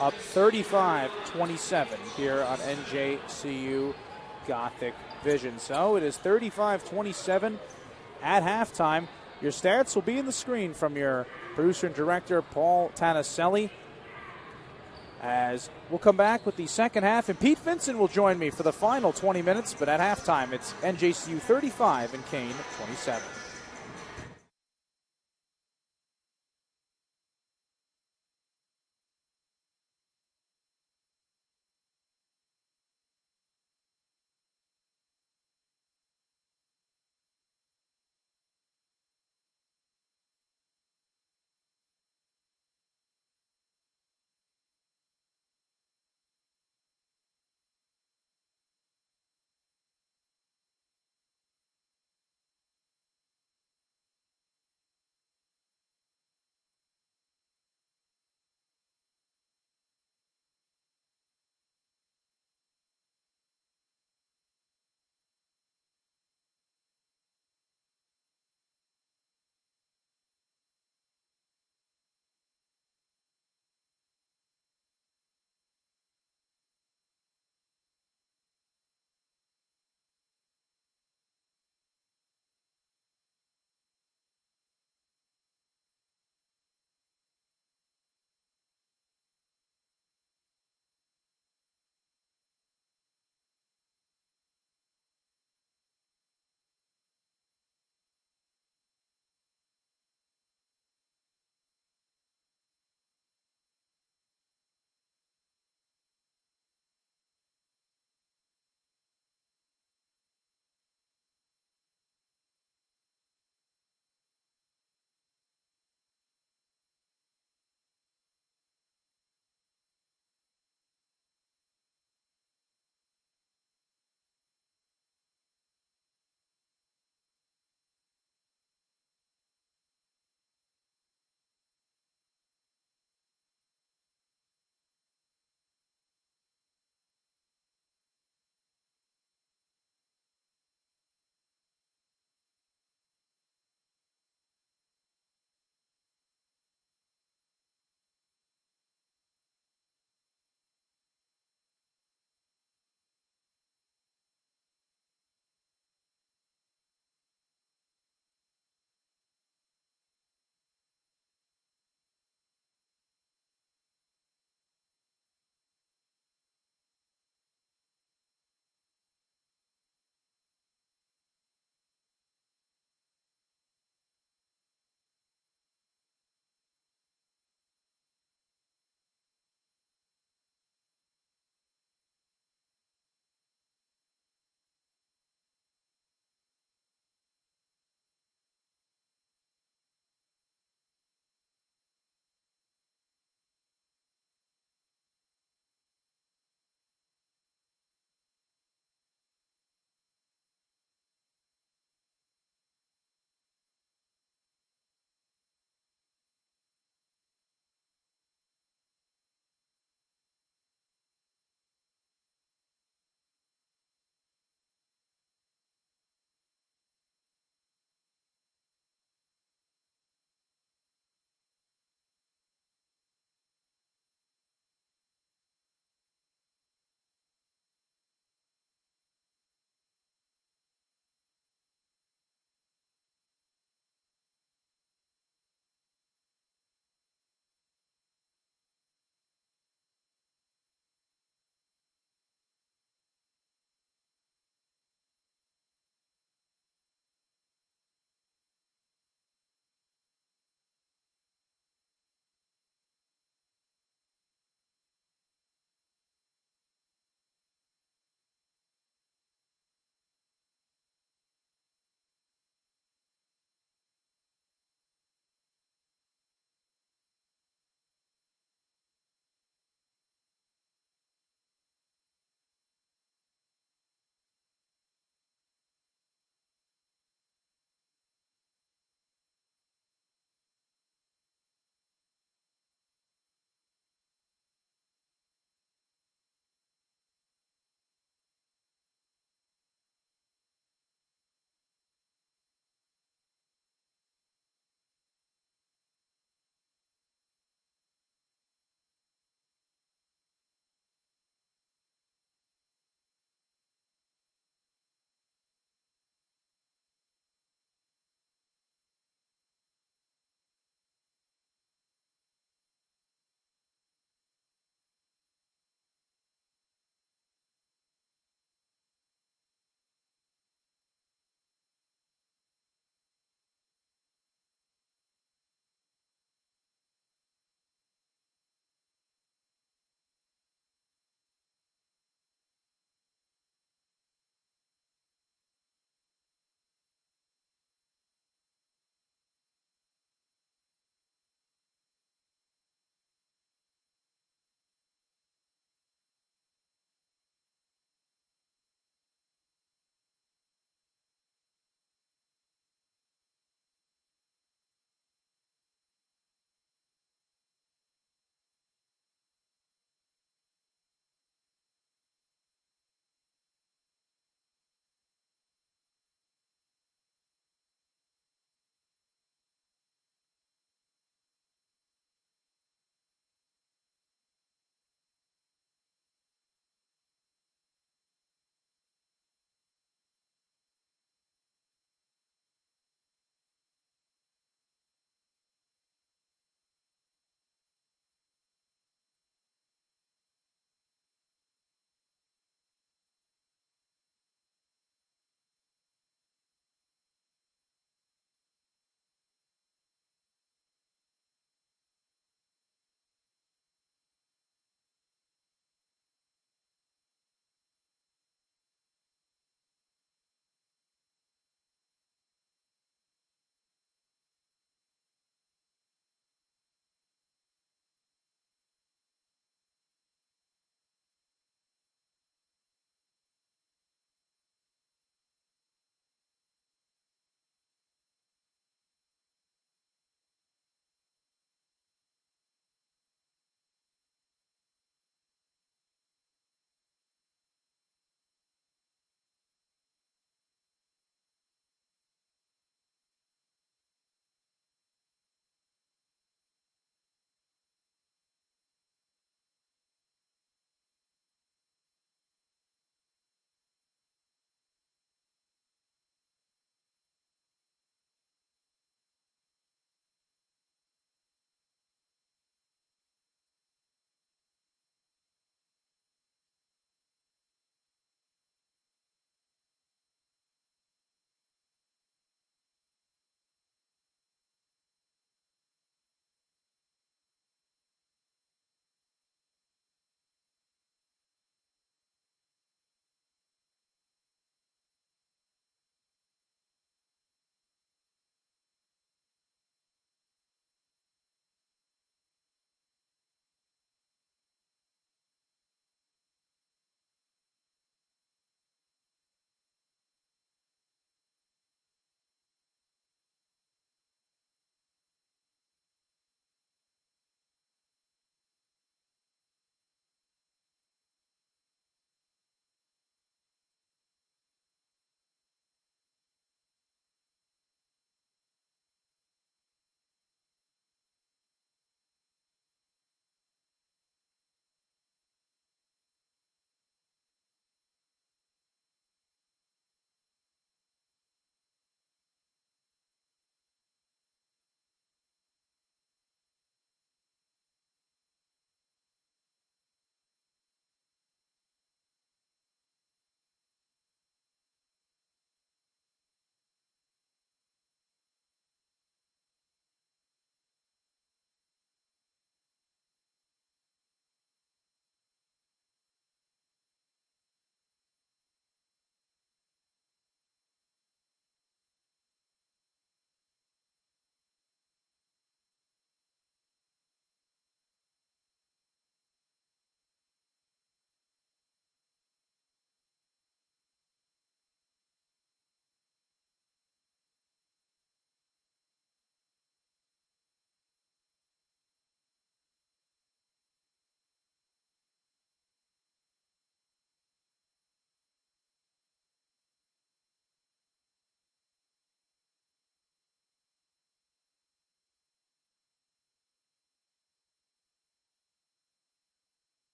up 35-27 here on NJCU Gothic Vision. So it is 35-27 at halftime. Your stats will be in the screen from your producer and director, Paul Tanaselli. As we'll come back with the second half, and Pete Vincent will join me for the final 20 minutes. But at halftime, it's NJCU 35 and Kean 27.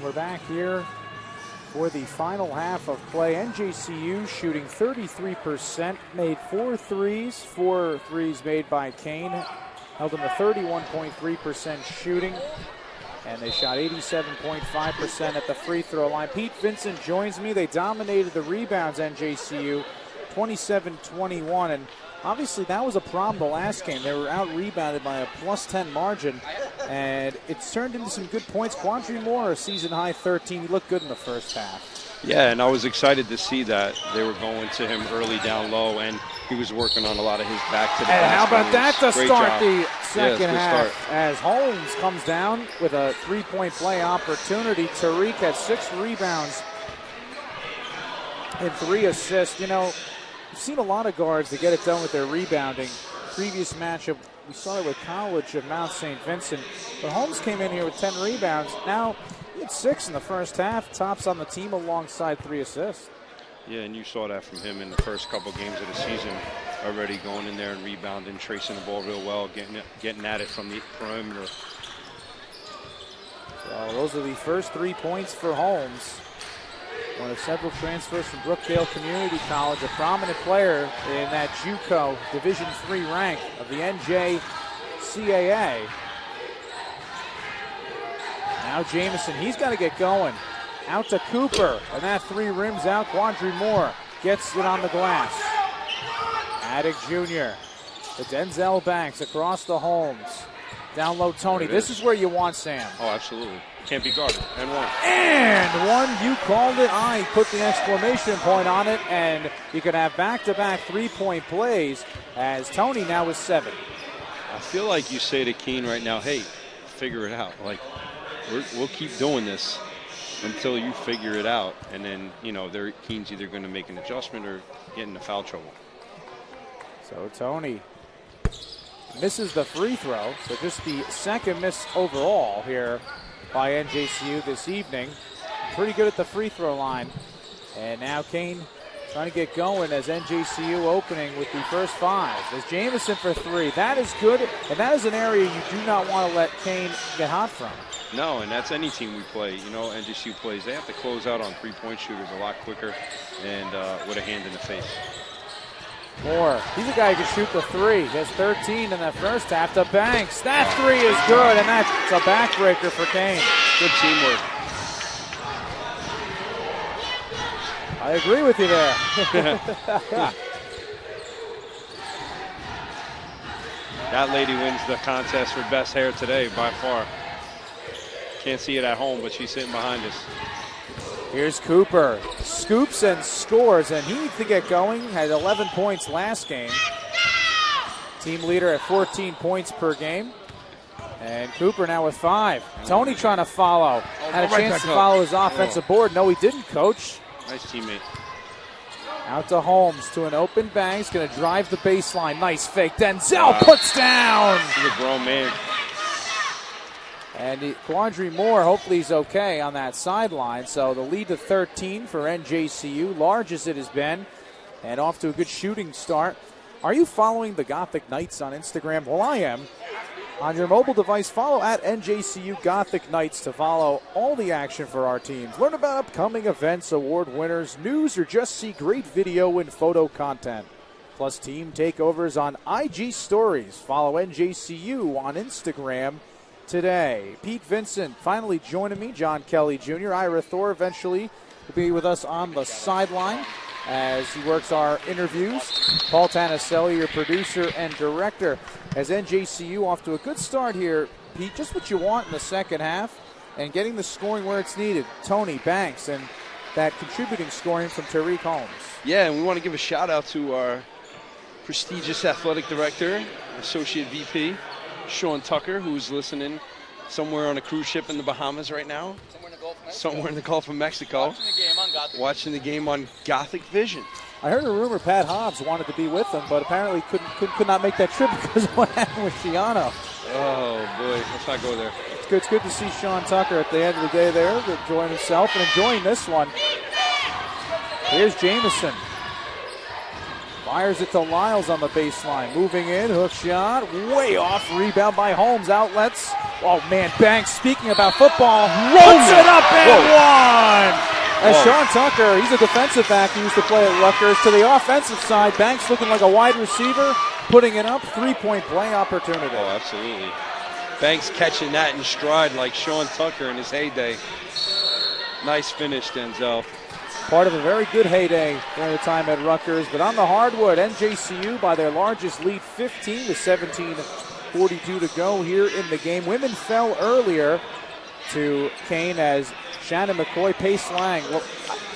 And we're back here for the final half of play. NJCU shooting 33%, made 4 threes, 4 threes made by Kean. Held them to 31.3% shooting. And they shot 87.5% at the free throw line. Pete Vincent joins me. They dominated the rebounds, NJCU, 27-21. And obviously that was a problem the last game. They were out-rebounded by a +10 margin. And it's turned into some good points. Quandre Moore, a season-high 13. He looked good in the first half. Yeah, and I was excited to see that they were going to him early down low, and he was working on a lot of his back to the basket. And how about that to start the second half? Start. As Holmes comes down with a three-point play opportunity. Tariq had 6 rebounds and 3 assists. You know, we've seen a lot of guards that get it done with their rebounding. Previous matchup, we saw it with College of Mount St. Vincent. But Holmes came in here with 10 rebounds. Now, he had 6 in the first half, tops on the team alongside 3 assists. Yeah, and you saw that from him in the first couple games of the season, already going in there and rebounding, tracing the ball real well, getting at it from the perimeter. So those are the first 3 points for Holmes. One of several transfers from Brookdale Community College, a prominent player in that JUCO Division III rank of the NJAC. Now Jamison, he's got to get going. Out to Cooper, and that 3 rims out. Quandre Moore gets it on the glass. Attic Jr. to Denzel Banks across the Holmes. Down low, Tony. This is where you want Sam. Oh, absolutely. Can't be guarded. And one. And one. You called it. I put the exclamation point on it, and you could have back-to-back 3-point plays as Tony now is 7. I feel like you say to Kean right now, hey, figure it out. Like, we'll keep doing this until you figure it out. And then, you know, Kean's either going to make an adjustment or get into foul trouble. So Tony misses the free throw. So just the second miss overall here by NJCU this evening. Pretty good at the free throw line. And now Kean trying to get going as NJCU opening with the first 5. As Jamison for 3. That is good, and that is an area you do not want to let Kean get hot from. No, and that's any team we play. You know, NJCU plays. They have to close out on 3-point shooters a lot quicker and with a hand in the face. Moore, he's a guy who can shoot the 3. He has 13 in the first half to Banks. That 3 is good, and that's a backbreaker for Kean. Good teamwork. I agree with you there. That lady wins the contest for best hair today by far. Can't see it at home, but she's sitting behind us. Here's Cooper. Scoops and scores, and he needs to get going. Had 11 points last game. Team leader at 14 points per game. And Cooper now with 5. Tony trying to follow. Had a chance to follow his offensive board. No, he didn't, coach. Nice teammate. Out to Holmes to an open Banks. Going to drive the baseline. Nice fake. Denzel puts down. He's a grown man. And Quandre Moore, hopefully he's okay on that sideline. So the lead to 13 for NJCU, large as it has been, and off to a good shooting start. Are you following the Gothic Knights on Instagram? Well, I am. On your mobile device, follow at NJCU Gothic Knights to follow all the action for our teams. Learn about upcoming events, award winners, news, or just see great video and photo content. Plus team takeovers on IG Stories. Follow NJCU on Instagram today. Pete Vincent finally joining me. John Kelly Jr. Ira Thor eventually will be with us on the sideline as he works our interviews. Paul Tanaselli, your producer and director, as NJCU off to a good start here. Pete, just what you want in the second half and getting the scoring where it's needed. Tony, Banks, and that contributing scoring from Tariq Holmes. Yeah, and we want to give a shout out to our prestigious athletic director, associate VP, Sean Tucker, who's listening somewhere on a cruise ship in the Bahamas right now. Somewhere in the Gulf of Mexico. Watching the game on Gothic Vision. I heard a rumor Pat Hobbs wanted to be with them, but apparently could not make that trip because of what happened with Shiano. Oh, boy. Let's not go there. It's good to see Sean Tucker at the end of the day there, enjoying himself and enjoying this one. Here's Jamison. Fires it to Lyles on the baseline. Moving in, hook shot, way off. Rebound by Holmes, outlets. Oh, man, Banks, speaking about football, rolls it up and one! As Sean Tucker, he's a defensive back. He used to play at Rutgers. To the offensive side, Banks looking like a wide receiver, putting it up, three-point play opportunity. Oh, absolutely. Banks catching that in stride like Sean Tucker in his heyday. Nice finish, Denzel. Part of a very good heyday during the time at Rutgers. But on the hardwood, NJCU by their largest lead, 15 to 17, 42 to go here in the game. Women fell earlier to Kean as Shannon McCoy, Pace Lang. Well,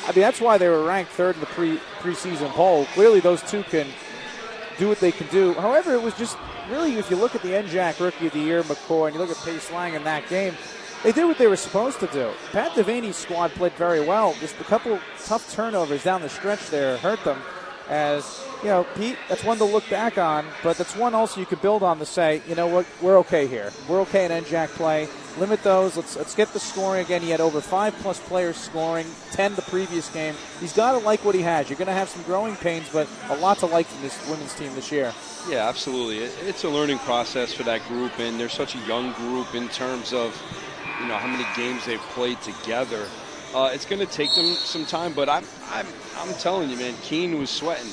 I mean, that's why they were ranked third in the preseason poll. Clearly, those two can do what they can do. However, it was just really, if you look at the NJAC Rookie of the Year, McCoy, and you look at Pace Lang in that game, they did what they were supposed to do. Pat Devaney's squad played very well. Just a couple tough turnovers down the stretch there hurt them. As, you know, Pete, that's one to look back on, but that's one also you could build on to say, you know what, we're okay here. We're okay in NJAC play. Limit those. Let's get the scoring again. He had over 5+ players scoring, 10 the previous game. He's got to like what he has. You're going to have some growing pains, but a lot to like from this women's team this year. Yeah, absolutely. It's a learning process for that group, and they're such a young group in terms of, you know, how many games they've played together. It's going to take them some time, but I'm telling you, man, Kean was sweating.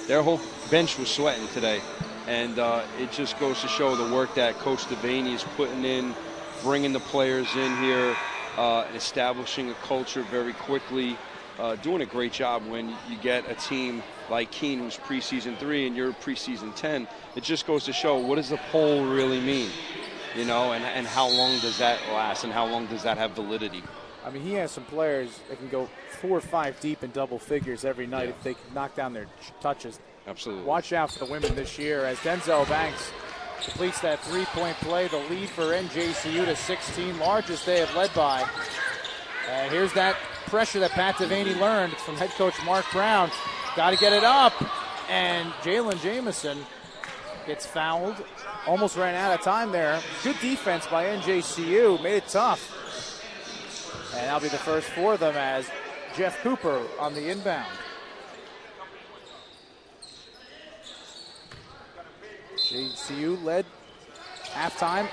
Their whole bench was sweating today, and it just goes to show the work that Coach Devaney is putting in, bringing the players in here, establishing a culture very quickly, doing a great job when you get a team like Kean, who's preseason 3 and you're preseason 10. It just goes to show, what does the poll really mean? You know, and how long does that last, and how long does that have validity? I mean, he has some players that can go 4 or 5 deep in double figures every night if they can knock down their touches. Absolutely. Watch out for the women this year as Denzel Banks completes that three-point play. The lead for NJCU to 16, largest they have led by. And here's that pressure that Pat Devaney learned from head coach Mark Brown. Got to get it up. And Jalen Jamison gets fouled. Almost ran out of time there. Good defense by NJCU. Made it tough. And that'll be the first for them as Jeff Cooper on the inbound. JCU led halftime.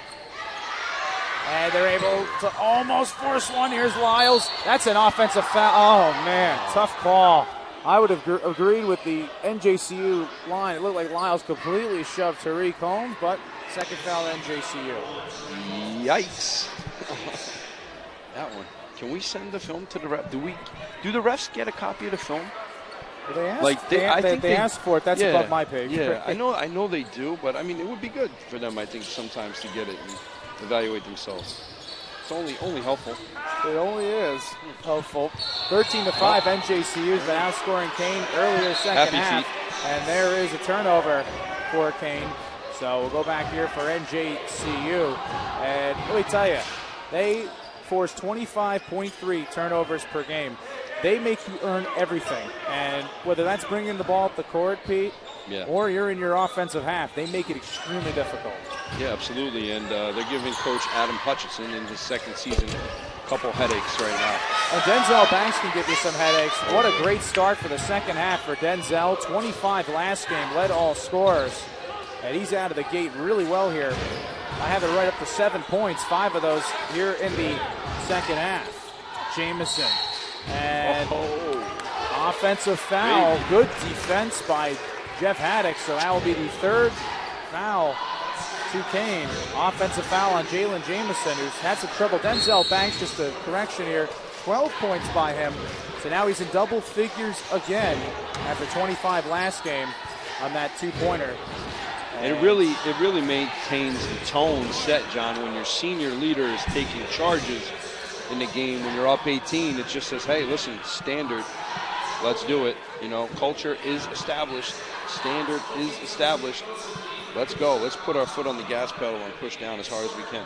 And they're able to almost force one. Here's Lyles. That's an offensive foul. Oh, man, tough call. I would have agreed with the NJCU line. It looked like Lyles completely shoved Tariq Holmes, but second foul NJCU. Yikes. That one. Can we send the film to the ref? Do the refs get a copy of the film? Well, they asked, like I think they asked for it. That's above my page. Yeah, I know they do, but I mean it would be good for them, I think, sometimes to get it and evaluate themselves. It's only helpful. It only is helpful. 13-5, NJCU has been outscoring Kean earlier second half. And there is a turnover for Kean. So we'll go back here for NJCU. And let me tell you, they force 25.3 turnovers per game. They make you earn everything. And whether that's bringing the ball up the court, Pete, or you're in your offensive half, they make it extremely difficult. Yeah, absolutely. And they're giving Coach Adam Hutchinson in his second season a couple headaches right now. And Denzel Banks can give you some headaches. What a great start for the second half for Denzel. 25 last game, led all scorers. And he's out of the gate really well here. I have it right up to 7 points, 5 of those here in the second half. Jamison. And offensive foul. Good defense by Jeff Haddock, so that will be the third foul to Kean. Offensive foul on Jalen Jamison, who's had some trouble. Denzel Banks, just a correction here, 12 points by him. So now he's in double figures again after 25 last game on that two-pointer. And it really maintains the tone set, John, when your senior leader is taking charges in the game. When you're up 18, it just says, hey, listen, standard, let's do it. You know, culture is established. Standard is established. Let's go. Let's put our foot on the gas pedal and push down as hard as we can.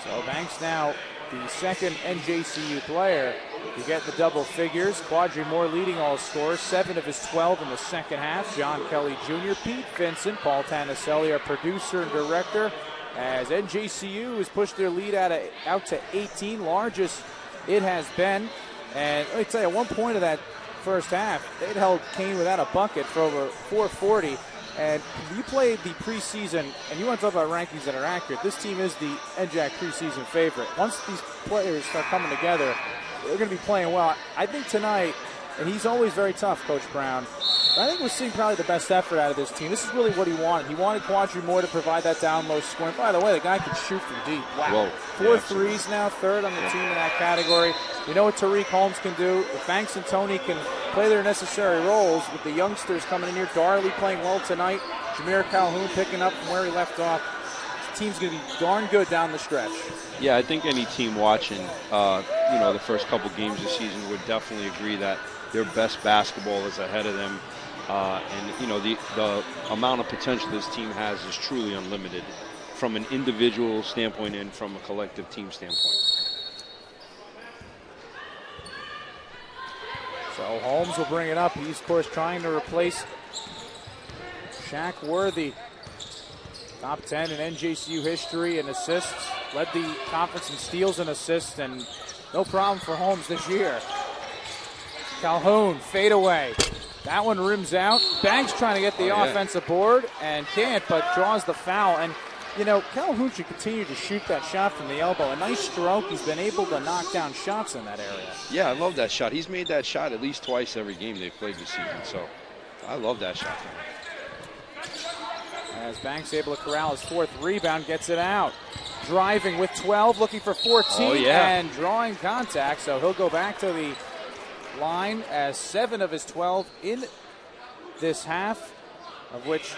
So Banks now the second NJCU player to get the double figures. Quadri Moore leading all scorers, 7 of his 12 in the second half. John Kelly Jr., Pete Vincent, Paul Tanaselli, our producer and director, as NJCU has pushed their lead out to 18, largest it has been. And let me tell you, 1 point of that first half, they'd held Kean without a bucket for over 440. And you played the preseason, and you want to talk about rankings that are accurate. This team is the NJAC preseason favorite. Once these players start coming together, they're going to be playing well. I think tonight, and he's always very tough, Coach Brown, but I think we're seeing probably the best effort out of this team. This is really what he wanted. He wanted Quadri Moore to provide that down low scoring. By the way, the guy can shoot from deep. Wow. Whoa. 4 threes now, third on the team in that category. You know what Tariq Holmes can do. If Banks and Tony can play their necessary roles with the youngsters coming in here, Darley playing well tonight, Jameer Calhoun picking up from where he left off. This team's going to be darn good down the stretch. Yeah, I think any team watching, the first couple games this season would definitely agree that their best basketball is ahead of them. The amount of potential this team has is truly unlimited from an individual standpoint and from a collective team standpoint. So Holmes will bring it up. He's, of course, trying to replace Shaq Worthy. Top 10 in NJCU history in assists. Led the conference in steals and assists, and no problem for Holmes this year. Calhoun, fadeaway. That one rims out. Banks trying to get the offensive board and can't, but draws the foul. And, Calhoun should continue to shoot that shot from the elbow. A nice stroke. He's been able to knock down shots in that area. Yeah, I love that shot. He's made that shot at least twice every game they've played this season. So I love that shot. As Banks able to corral his fourth rebound, gets it out. Driving with 12, looking for 14, and drawing contact. So he'll go back to the line as 7 of his 12 in this half, of which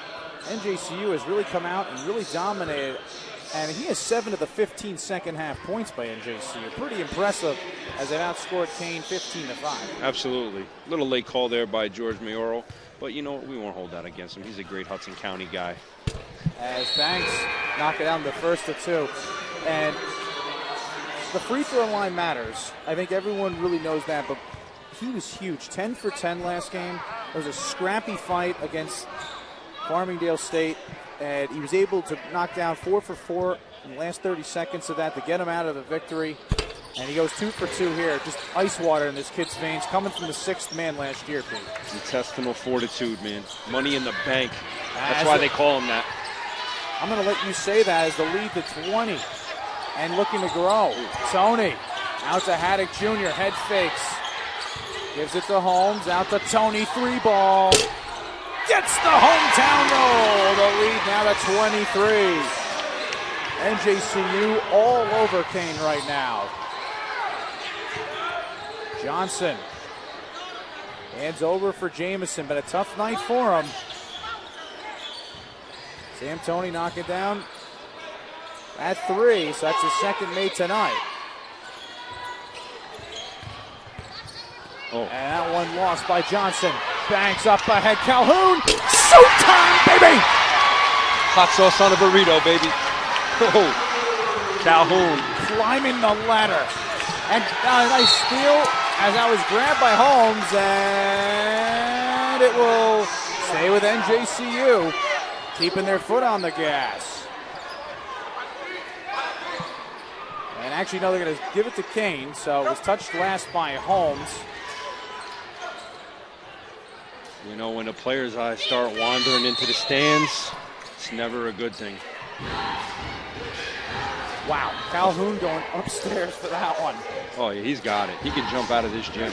NJCU has really come out and really dominated. And he has 7 of the 15 second half points by NJCU. Pretty impressive as they've outscored Kean 15-5. Absolutely. Little late call there by George Mayoral, but we won't hold that against him. He's a great Hudson County guy. As Banks knock it down the first of 2. And the free throw line matters. I think everyone really knows that, but he was huge. 10 for 10 last game. It was a scrappy fight against Farmingdale State, and he was able to knock down 4 for 4 in the last 30 seconds of that to get him out of the victory. And he goes 2 for 2 here. Just ice water in this kid's veins, coming from the 6th man last year, Pete. Intestinal fortitude, man. Money in the bank. That's why they call him that. I'm going to let you say that as the lead to 20 and looking to grow. Tony out to Haddock Jr. Head fakes. Gives it to Holmes. Out to Tony. 3-ball. Gets the hometown roll. The lead now to 23. NJCU all over Kean right now. Johnson hands over for Jamison, but a tough night for him. Sam Tony knock it down at 3, so that's his second made tonight. And that one lost by Johnson. Banks up ahead. Calhoun. Showtime, baby! Hot sauce on a burrito, baby. Oh, Calhoun. Climbing the ladder. And a nice steal as that was grabbed by Holmes. And it will stay with NJCU, keeping their foot on the gas. And actually, no, they're going to give it to Kean. So it was touched last by Holmes. When the player's eyes start wandering into the stands, it's never a good thing. Wow, Calhoun going upstairs for that one. Oh, yeah, he's got it. He can jump out of this gym.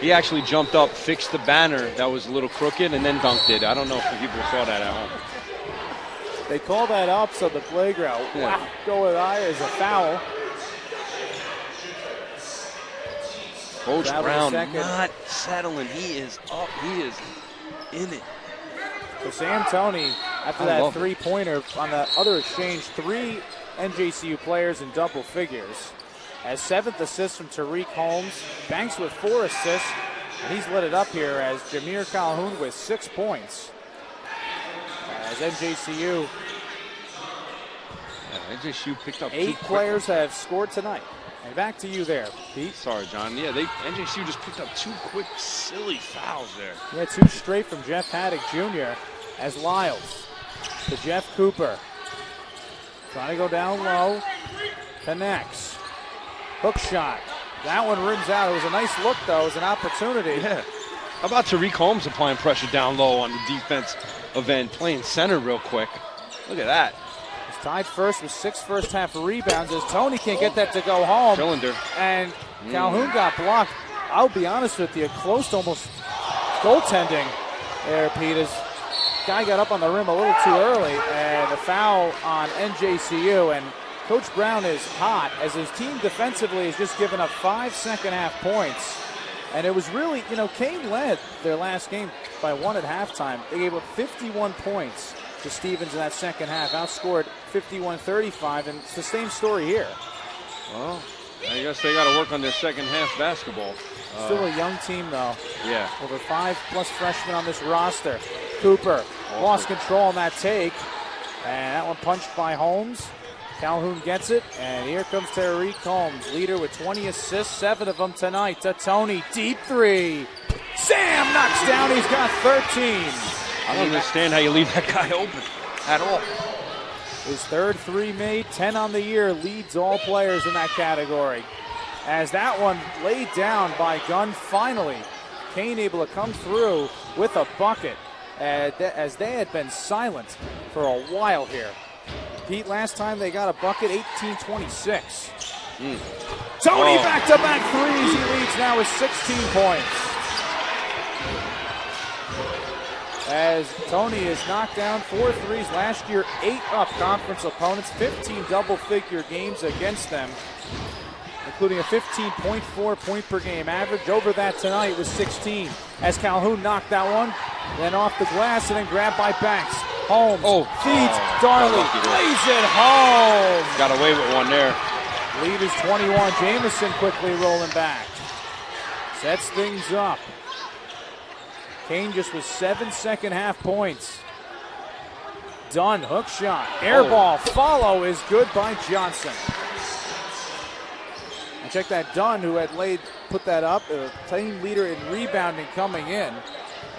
He actually jumped up, fixed the banner that was a little crooked, and then dunked it. I don't know if people saw that at home. They call that ups on the playground. Yeah. Wow, go with eye is a foul. Coach Brown not settling. He is up. He is in it. So Sam Tony, after that three-pointer on the other exchange, 3 NJCU players in double figures. As 7th assist from Tariq Holmes. Banks with 4 assists. And he's lit it up here as Jameer Calhoun with 6 points. As NJCU. NJCU picked up 8 players have scored tonight. And back to you there, Pete. Sorry, John. Yeah, NJCU just picked up 2 quick, silly fouls there. Yeah, 2 straight from Jeff Haddock Jr. as Lyles to Jeff Cooper. Trying to go down low. Connects. Hook shot. That one rims out. It was a nice look, though. It was an opportunity. Yeah. How about Tariq Holmes applying pressure down low on the defensive end, playing center real quick. Look at that. He's tied first with 6 first-half rebounds as Tony can't get that to go home. Cylinder. And Calhoun got blocked. I'll be honest with you, close to almost goaltending there, Pete. His guy got up on the rim a little too early, and a foul on NJCU. And Coach Brown is hot as his team defensively has just given up 5 second-half points. And it was really, Kean led their last game by 1 at halftime. They gave up 51 points to Stevens in that second half, outscored 51-35, and it's the same story here. Well, I guess they got to work on their second half basketball. Still a young team, though. Yeah. Over 5+ freshmen on this roster. Cooper lost control on that take, and that one punched by Holmes. Calhoun gets it, and here comes Tariq Holmes, leader with 20 assists, 7 of them tonight to Tony. Deep three. Sam knocks down. He's got 13. I don't understand how you leave that guy open at all. His third three made, 10 on the year, leads all players in that category. As that one laid down by Gunn finally, Kean able to come through with a bucket as they had been silent for a while here. Pete, last time they got a bucket, 18-26. Tony back-to-back threes. He leads now with 16 points. As Tony has knocked down 4 threes last year, 8 up conference opponents, 15 double-figure games against them, including a 15.4 point per game average. Over that tonight was 16. As Calhoun knocked that one, then off the glass and then grabbed by Banks. Holmes feeds Darley, lays it home. Got away with one there. Lead is 21. Jamison quickly rolling back. Sets things up. Kean just with 7 second-half points. Dunn, hook shot, air ball, follow is good by Johnson. And check that Dunn, who had put that up, a team leader in rebounding coming in.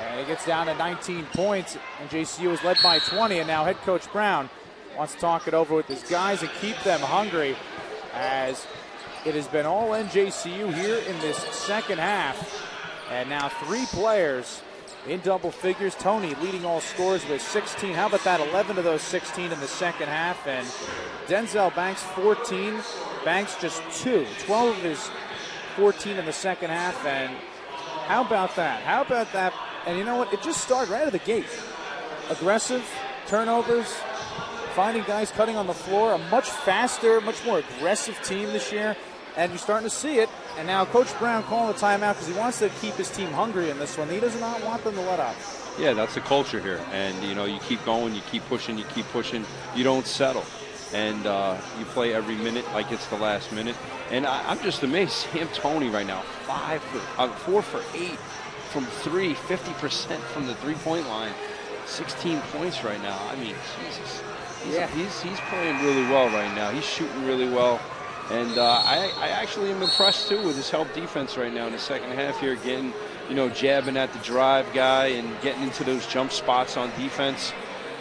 And he gets down to 19 points, and JCU is led by 20, and now head coach Brown wants to talk it over with his guys and keep them hungry, as it has been all NJCU here in this second half. And now 3 players in double figures. Tony leading all scorers with 16. How about that? 11 of those 16 in the second half. And Denzel Banks, 14. Banks just 2. 12 of his 14 in the second half. And how about that? How about that? And you know what? It just started right out of the gate. Aggressive, turnovers, finding guys cutting on the floor. A much faster, much more aggressive team this year. And you're starting to see it. And now Coach Brown calling the timeout because he wants to keep his team hungry in this one. He does not want them to let up. Yeah, that's the culture here. And, you keep going, you keep pushing, You don't settle. And you play every minute like it's the last minute. And I'm just amazed. Sam Tony right now, 4 for 8 from 3, 50% from the three-point line. 16 points right now. I mean, Jesus. He's playing really well right now. He's shooting really well. And I actually am impressed, too, with his help defense right now in the second half here, getting, jabbing at the drive guy and getting into those jump spots on defense,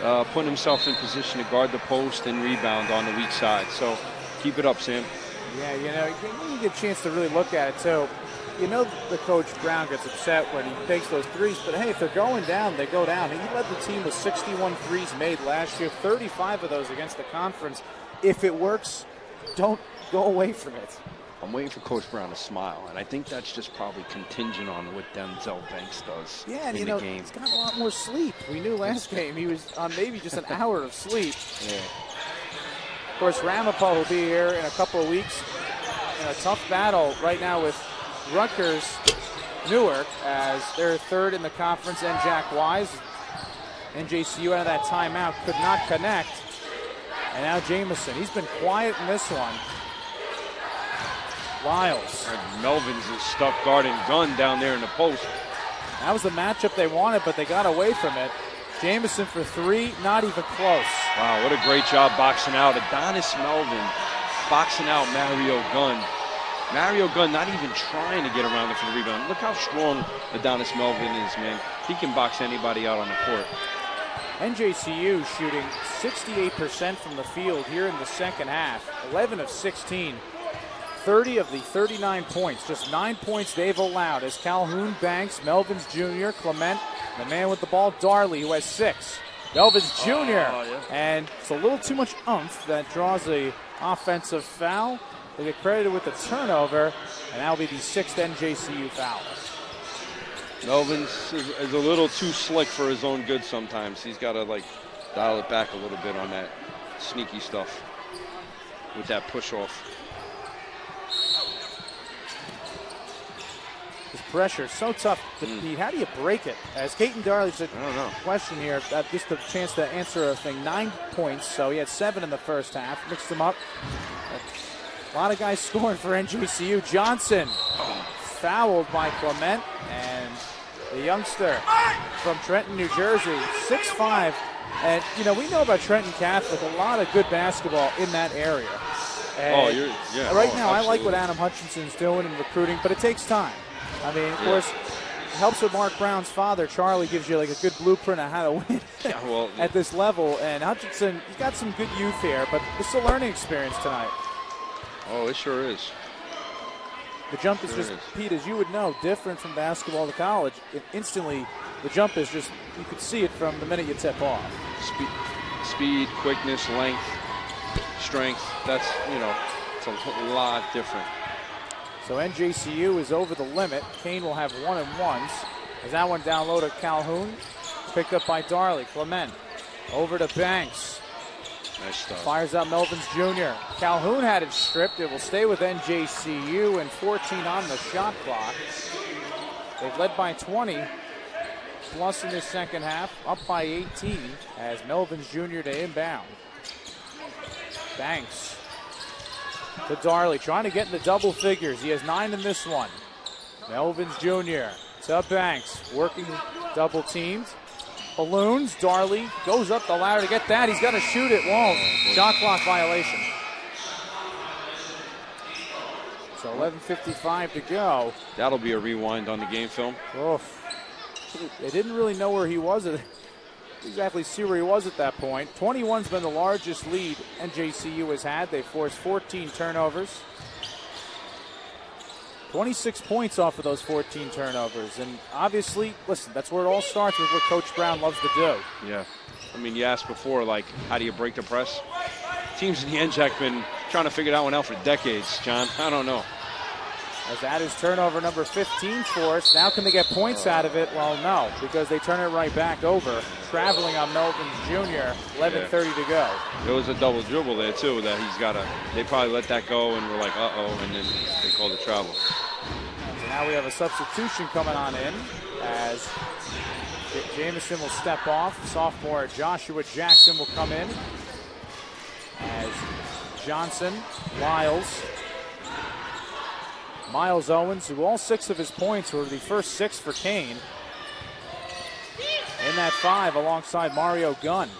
putting himself in position to guard the post and rebound on the weak side. So keep it up, Sam. Yeah, you get a chance to really look at it, too. The Coach Brown gets upset when he takes those threes, but hey, if they're going down, they go down. He led the team with 61 threes made last year, 35 of those against the conference. If it works, don't go away from it. I'm waiting for Coach Brown to smile, and I think that's just probably contingent on what Denzel Banks does in the game. He's got a lot more sleep. We knew last game he was on maybe just an hour of sleep. Yeah. Of course, Ramapo will be here in a couple of weeks in a tough battle right now with Rutgers Newark, as they're third in the conference. NJAC wise, NJCU out of that timeout could not connect. And now Jamison, he's been quiet in this one. Lyles. Melvin's is stuck guarding Gunn down there in the post. That was the matchup they wanted, but they got away from it. Jamison for 3, not even close. Wow, what a great job boxing out. Adonis Melvin boxing out Mario Gunn. Mario Gunn not even trying to get around him for the rebound. Look how strong Adonis Melvin is, man. He can box anybody out on the court. NJCU shooting 68% from the field here in the second half. 11 of 16 30 of the 39 points. Just 9 points they've allowed as Calhoun, Banks, Melvins Jr., Clement, the man with the ball, Darley, who has 6. Melvins Jr. And it's a little too much oomph that draws a offensive foul. They get credited with the turnover, and that'll be the 6th NJCU foul. Melvins is a little too slick for his own good sometimes. He's got to like dial it back a little bit on that sneaky stuff with that push off. His pressure so tough to beat. How do you break it? As Kean Darley's a question here, just a chance to answer a thing. 9 points, so he had 7 in the first half. Mixed them up. A lot of guys scoring for NJCU. Johnson fouled by Clement, and the youngster from Trenton, New Jersey, 6'5". And, you know, we know about Trenton Catholic, a lot of good basketball in that area. And right now, I like what Adam Hutchinson's doing in recruiting, but it takes time. I mean, of course, it helps with Mark Brown's father. Charlie gives you like a good blueprint on how to win at this level. And Hutchinson, he's got some good youth here, but it's a learning experience tonight. Oh, it sure is. The jump is just, Pete, as you would know, different from basketball to college. Instantly, the jump is just, you could see it from the minute you tip off. Speed, quickness, length, strength. That's, you know, it's a lot different. So NJCU is over the limit. Kean will have 1-and-1s. As that one down low to Calhoun. Picked up by Darley. Clement over to Banks. Nice stuff. Fires out Melvins Jr. Calhoun had it stripped. It will stay with NJCU and 14 on the shot clock. They've led by 20 plus in this second half, up by 18 as Melvins Jr. to inbound. Banks to Darley, trying to get in the double figures. He has 9 in this one. Melvins Jr. to Banks, working double teamed. Balloons, Darley goes up the ladder to get that. He's got to shoot it, won't. Shot clock violation. So 11:55 to go. That'll be a rewind on the game film. Oof. They didn't really know where he was. Exactly see where he was at that point. 21's been the largest lead NJCU has had. They forced 14 turnovers. 26 points off of those 14 turnovers. And obviously, listen, that's where it all starts with what Coach Brown loves to do. Yeah. I mean, you asked before, like, how do you break the press? Teams in the NJAC been trying to figure that one out for decades, John. I don't know. As that is turnover number 15 for us. Now can they get points out of it? Well, no, because they turn it right back over. Traveling on Melvins Jr., 11:30 to go. There was a double dribble there, too, that he's got to, they probably let that go and we're like, uh-oh, and then they call the travel. So now we have a substitution coming on in as Jamison will step off. Sophomore Joshua Jackson will come in as Johnson, Miles Owens, who all 6 of his points were the first 6 for Kean. In that 5 alongside Mario Gunn.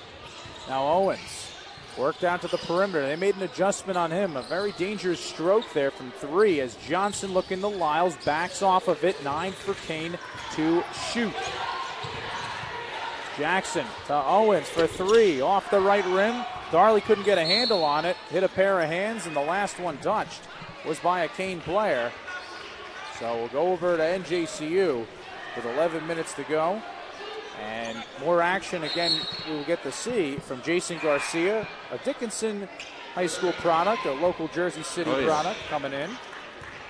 Now Owens worked out to the perimeter. They made an adjustment on him. A very dangerous stroke there from 3 as Johnson looking to Lyles. Backs off of it. 9 for Kean to shoot. Jackson to Owens for 3. Off the right rim. Darley couldn't get a handle on it. Hit a pair of hands, and the last one touched was by a Kean player. So we'll go over to NJCU with 11 minutes to go. And more action again we will get to see from Jason Garcia, a Dickinson High School product, a local Jersey City product coming in.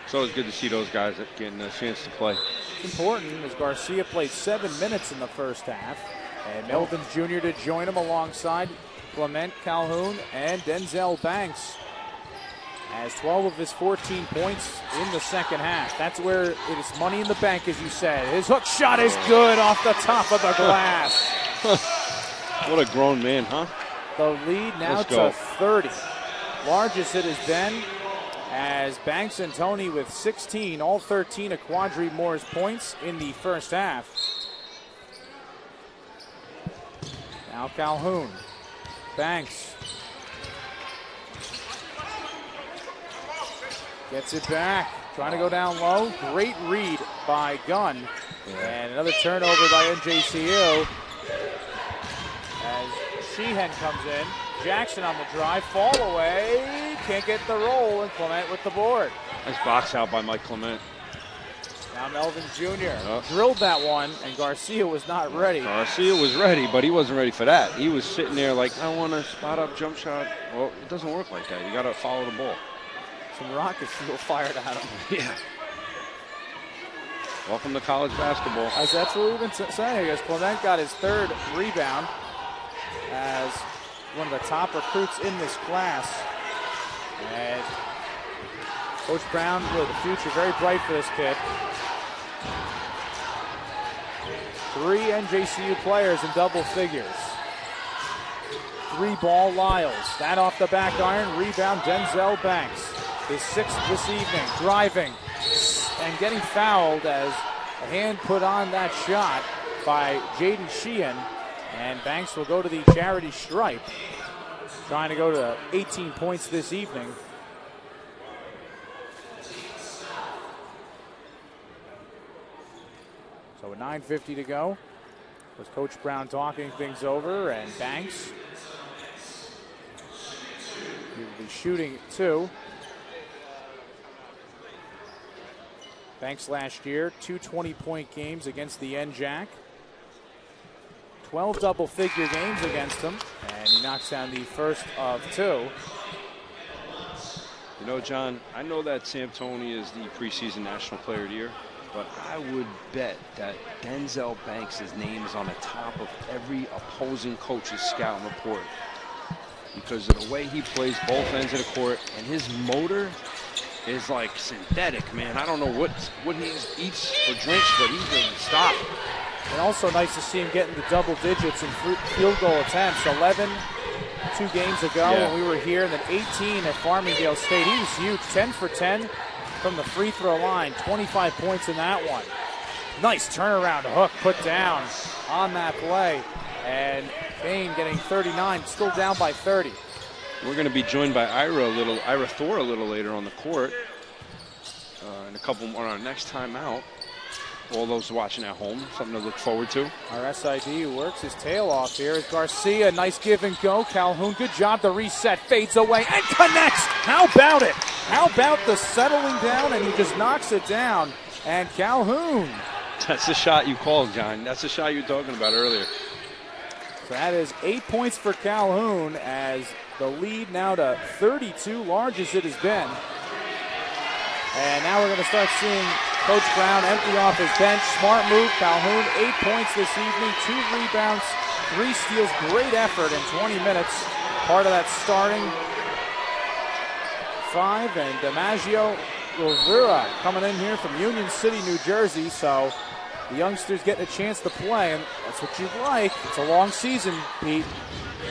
It's always good to see those guys getting a chance to play. It's important as Garcia played 7 minutes in the first half. And Melvins Jr. to join him alongside Clement, Calhoun, and Denzel Banks. Has 12 of his 14 points in the second half. That's where it is money in the bank, as you said. His hook shot is good off the top of the glass. What a grown man, huh? The lead now to 30. Largest it has been as Banks and Tony with 16, all 13 of Quadri Moore's points in the first half. Now Calhoun. Banks. Gets it back. Trying to go down low. Great read by Gunn. And another turnover by NJCU. As Sheehan comes in. Jackson on the drive, fall away, can't get the roll, and Clement with the board. Nice box out by Mike Clement. Now Melvin Jr. drilled that one, and Garcia was not ready. Garcia was ready, but he wasn't ready for that. He was sitting there like, I want a spot up jump shot. Well, it doesn't work like that. You got to follow the ball. Some rocket fuel fired at him. Yeah. Welcome to college basketball. That's what we've been saying. As Clement got his 3rd rebound as one of the top recruits in this class. And Coach Brown, really the future, very bright for this kid. 3 NJCU players in double figures. 3-ball Lyles. That off the back iron. Rebound Denzel Banks. His 6th this evening. Driving and getting fouled as a hand put on that shot by Jaden Sheehan. And Banks will go to the charity stripe. Trying to go to 18 points this evening. So with 9:50 to go, with Coach Brown talking things over, and Banks he will be shooting 2. Banks last year, 2 20-point games against the NJAC. 12 double-figure games against him, and he knocks down the first of 2. You know, John, I know that Sam Toney is the preseason National Player of the Year, but I would bet that Denzel Banks' name is on the top of every opposing coach's scouting report because of the way he plays both ends of the court, and his motor is like synthetic, man. I don't know what he eats or drinks, but he doesn't stop. And also nice to see him getting the double digits in field goal attempts. 11 2 games ago when we were here, and then 18 at Farmingdale State. He was huge, 10 for 10 from the free throw line, 25 points in that one. Nice turnaround hook put down on that play. And Kean getting 39, still down by 30. We're going to be joined by Ira Thor a little later on the court. And a couple more on our next time out. All those watching at home, something to look forward to. Our SID works his tail off here is Garcia. Nice give and go. Calhoun, good job. The reset fades away and connects. How about it? How about the settling down? And he just knocks it down. And Calhoun. That's the shot you called, John. That's the shot you were talking about earlier. So that is 8 points for Calhoun as the lead now to 32, large as it has been. And now we're going to start seeing Coach Brown empty off his bench. Smart move. Calhoun, 8 points this evening, 2 rebounds, 3 steals. Great effort in 20 minutes. Part of that starting 5. And DiMaggio Rivera coming in here from Union City, New Jersey. So the youngsters getting a chance to play, and that's what you'd like. It's a long season, Pete.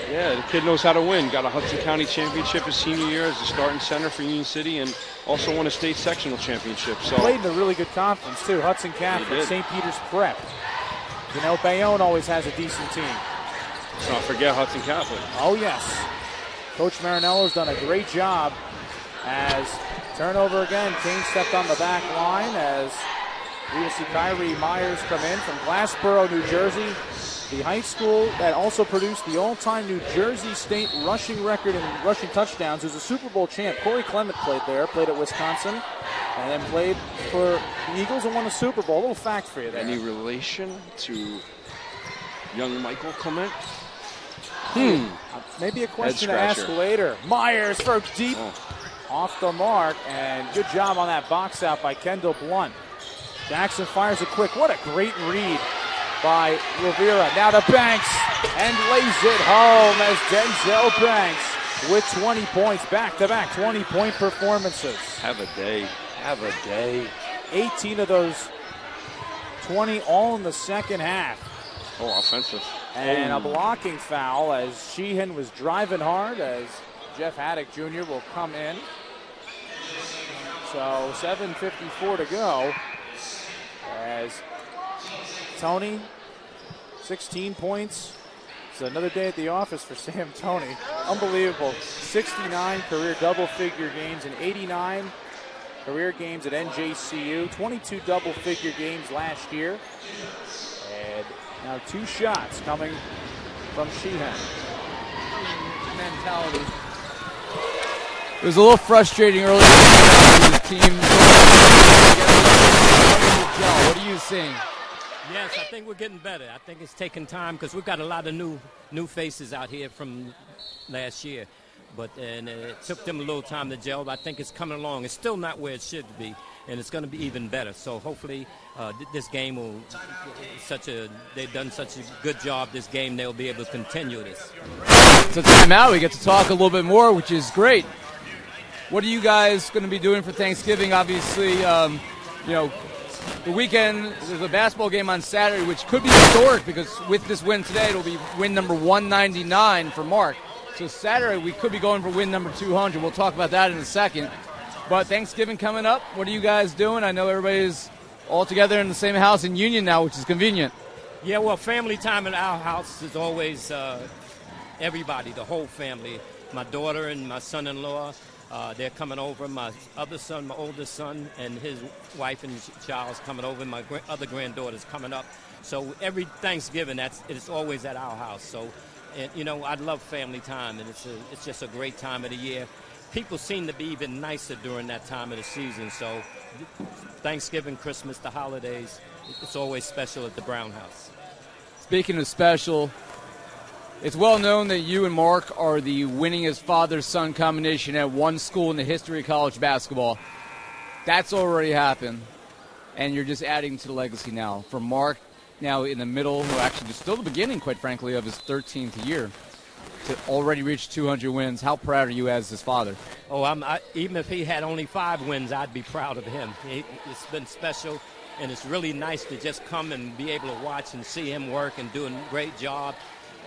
Yeah, the kid knows how to win. Got a Hudson County championship his senior year as a starting center for Union City, and also won a state sectional championship. So played in a really good conference too. Hudson Catholic, St. Peter's Prep. You know, Bayonne always has a decent team. Let's not forget Hudson Catholic. Oh yes, Coach Marinello's done a great job. As turnover again, Kean stepped on the back line as we will see Kyrie Myers come in from Glassboro, New Jersey. The high school that also produced the all-time New Jersey State rushing record in rushing touchdowns is a Super Bowl champ. Corey Clement played there, played at Wisconsin, and then played for the Eagles and won the Super Bowl. A little fact for you there. Any relation to young Michael Clement? Maybe a question to ask later. Myers for deep off the mark, and good job on that box out by Kendall Blunt. Jackson fires it quick. What a great read by Rivera. Now to Banks, and lays it home as Denzel Banks with 20 points, back-to-back 20-point performances. Have a day. Have a day. 18 of those 20 all in the second half. Oh, offensive. And a blocking foul as Sheehan was driving hard as Jeff Haddock Jr. will come in. So 7:54 to go as Toney, 16 points. It's another day at the office for Sam Toney. Unbelievable. 69 career double-figure games and 89 career games at NJCU. 22 double-figure games last year. And now 2 shots coming from Sheehan. mentality. It was a little frustrating earlier with the team. What are you seeing? Yes, I think we're getting better. I think it's taking time because we've got a lot of new faces out here from last year. And it took them a little time to gel, but I think it's coming along. It's still not where it should be, and it's going to be even better. So hopefully this game will they've done such a good job this game, they'll be able to continue this. So time out, we get to talk a little bit more, which is great. What are you guys going to be doing for Thanksgiving? Obviously, the weekend, there's a basketball game on Saturday, which could be historic because with this win today, it'll be win number 199 for Mark. So Saturday, we could be going for win number 200. We'll talk about that in a second. But Thanksgiving coming up. What are you guys doing? I know everybody's all together in the same house in Union now, which is convenient. Yeah, well, family time at our house is always everybody, the whole family. My daughter and my son-in-law, they're coming over. My other son, my oldest son, and his wife and child's coming over. My other granddaughter's coming up. So every Thanksgiving, it's always at our house. So, I love family time, and it's just a great time of the year. People seem to be even nicer during that time of the season. So Thanksgiving, Christmas, the holidays, it's always special at the Brown House. Speaking of special, it's well known that you and Mark are the winningest father-son combination at one school in the history of college basketball. That's already happened, and you're just adding to the legacy now. For Mark, now in the middle, or actually still the beginning, quite frankly, of his 13th year, to already reach 200 wins. How proud are you as his father? Oh, even if he had only 5 wins, I'd be proud of him. It's been special, and it's really nice to just come and be able to watch and see him work and do a great job.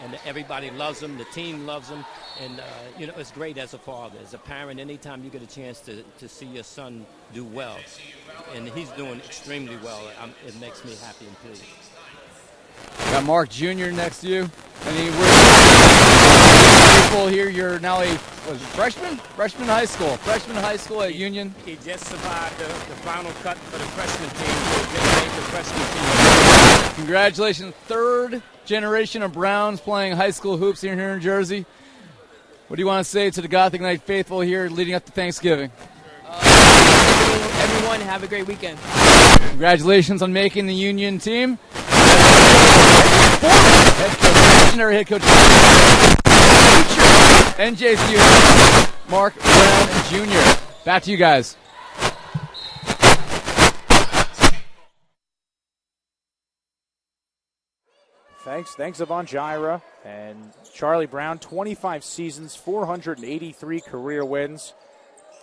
And everybody loves him. The team loves him. And, it's great as a father, as a parent, anytime you get a chance to see your son do well. And he's doing extremely well. It makes me happy and pleased. Got Mark Jr. next to you. And we're here. You're now a freshman? Freshman high school at Union. He just survived the final cut for the freshman team. So he just made the freshman team. Congratulations. 3rd generation of Browns playing high school hoops here in Jersey. What do you want to say to the Gothic Knight faithful here leading up to Thanksgiving? Everyone, have a great weekend. Congratulations on making the Union team. Head coach, NJAC, Mark Brown Jr. Back to you guys. Thanks, Yvonne Jaira. And Charlie Brown, 25 seasons, 483 career wins.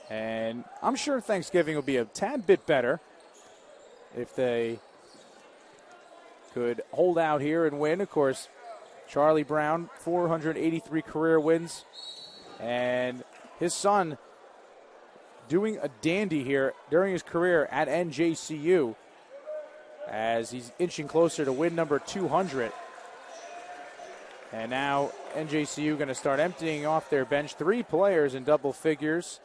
And I'm sure Thanksgiving will be a tad bit better if they could hold out here and win. Of course, Charlie Brown, 483 career wins. And his son doing a dandy here during his career at NJCU as he's inching closer to win number 200. And now NJCU going to start emptying off their bench. 3 players in double figures.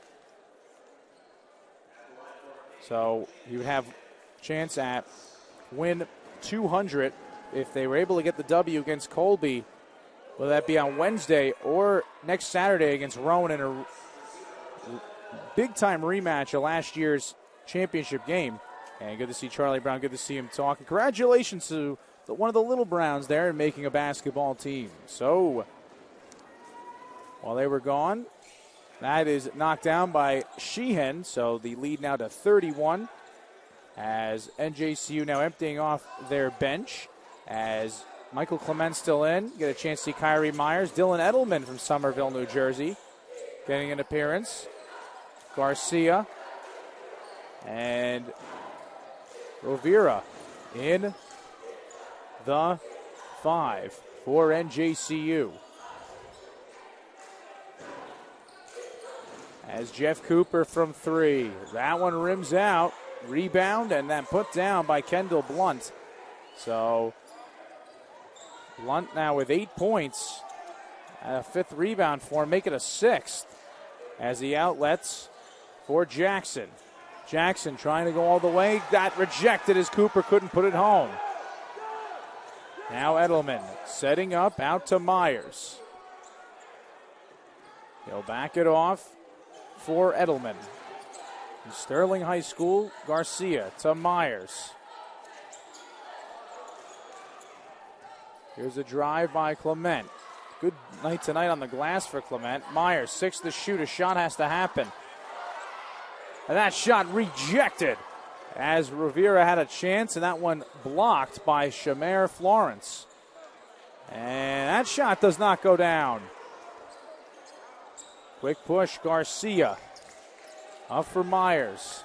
So you would have a chance at win 200 if they were able to get the W against Colby. Will that be on Wednesday or next Saturday against Rowan in a big-time rematch of last year's championship game? And good to see Charlie Brown. Good to see him talk. And congratulations to one of the little Browns there in making a basketball team. So while they were gone, that is knocked down by Sheehan. So the lead now to 31 as NJCU now emptying off their bench as Michael Clement still in. Get a chance to see Kyrie Myers. Dylan Edelman from Somerville, New Jersey, getting an appearance. Garcia and Rovira in the 5 for NJCU. As Jeff Cooper from 3. That one rims out. Rebound and then put down by Kendall Blunt. So Blunt now with 8 points. A 5th rebound for him. Make it a 6th as the outlets for Jackson. Jackson trying to go all the way. Got rejected as Cooper couldn't put it home. Now Edelman setting up out to Myers. He'll back it off for Edelman. From Sterling High School, Garcia to Myers. Here's a drive by Clement. Good night tonight on the glass for Clement. Myers, 6 to shoot. A shot has to happen. And that shot rejected as Rivera had a chance, and that one blocked by Shamar Florence. And that shot does not go down. Quick push, Garcia. Up for Myers.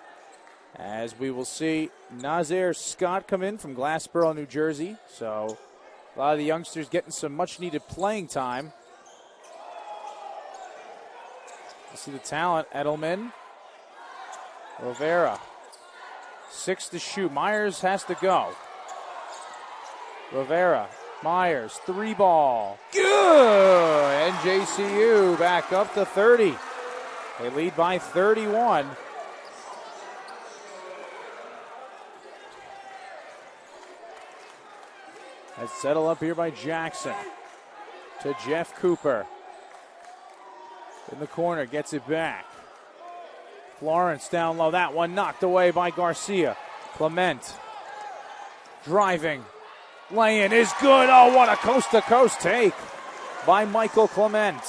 As we will see Nazir Scott come in from Glassboro, New Jersey. So a lot of the youngsters getting some much-needed playing time. You see the talent, Edelman. Rivera. 6 to shoot. Myers has to go. Rivera. Myers. 3 ball. Good! NJCU back up to 30. They lead by 31. That's settled up here by Jackson. To Jeff Cooper. In the corner, gets it back. Florence down low. That one knocked away by Garcia. Clement. Driving. Lay-in is good. Oh, what a coast-to-coast take by Michael Clement.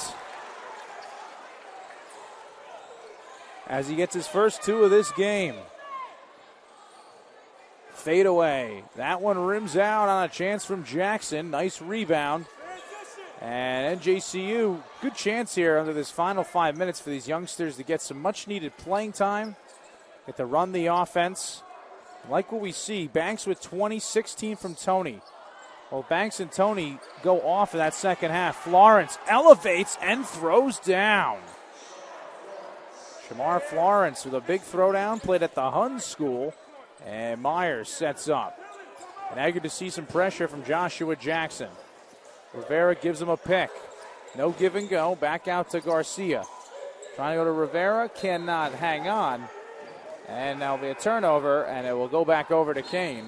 As he gets his first 2 of this game. Fade away. That one rims out on a chance from Jackson. Nice rebound. And NJCU, good chance here under this final 5 minutes for these youngsters to get some much-needed playing time, get to run the offense. Like what we see, Banks with 20, 16 from Tony. Well, Banks and Tony go off in that second half. Florence elevates and throws down. Shamar Florence with a big throwdown, played at the Hun School, and Myers sets up. And now good to see some pressure from Joshua Jackson. Rivera gives him a pick. No give and go. Back out to Garcia. Trying to go to Rivera. Cannot hang on. And now there'll be a turnover, and it will go back over to Kean.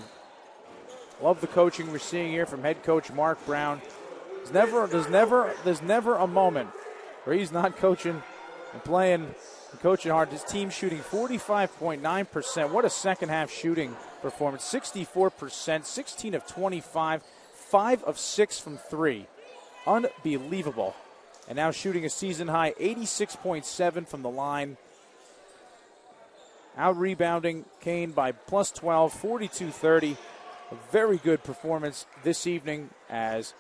Love the coaching we're seeing here from head coach Mark Brown. There's never a moment where he's not coaching and playing and coaching hard. His team shooting 45.9%. What a second half shooting performance. 64%, 16 of 25. 5 of 6 from 3. Unbelievable. And now shooting a season high 86.7 from the line. Out rebounding Kean by plus 12, 42-30. A very good performance this evening as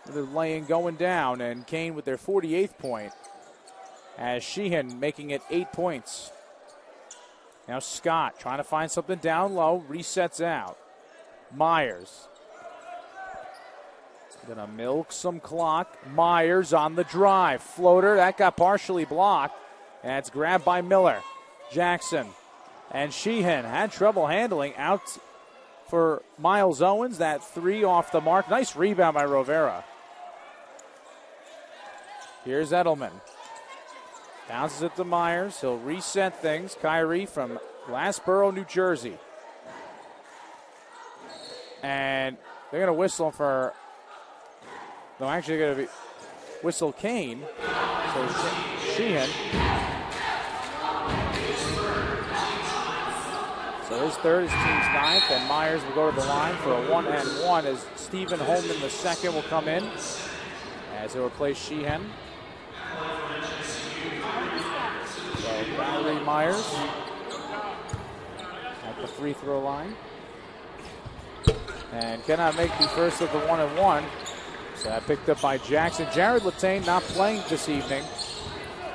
they're laying going down. And Kean with their 48th point as Sheehan making it 8 points. Now Scott trying to find something down low. Resets out. Myers. Gonna milk some clock. Myers on the drive. Floater, that got partially blocked. And it's grabbed by Miller. Jackson and Sheehan had trouble handling. Out for Miles Owens. That 3 off the mark. Nice rebound by Rivera. Here's Edelman. Bounces it to Myers. He'll reset things. Kyrie from Glassboro, New Jersey. And they're gonna whistle for... No, actually, they're going to whistle Kean. So Sheehan. So his third, his team's 9th, and Myers will go to the line for a 1-and-1 as Stephen Holman II will come in as he'll replace Sheehan. So Kyrie Myers at the free throw line. And cannot make the first of the 1-and-1. So that picked up by Jackson. Jared Latane not playing this evening.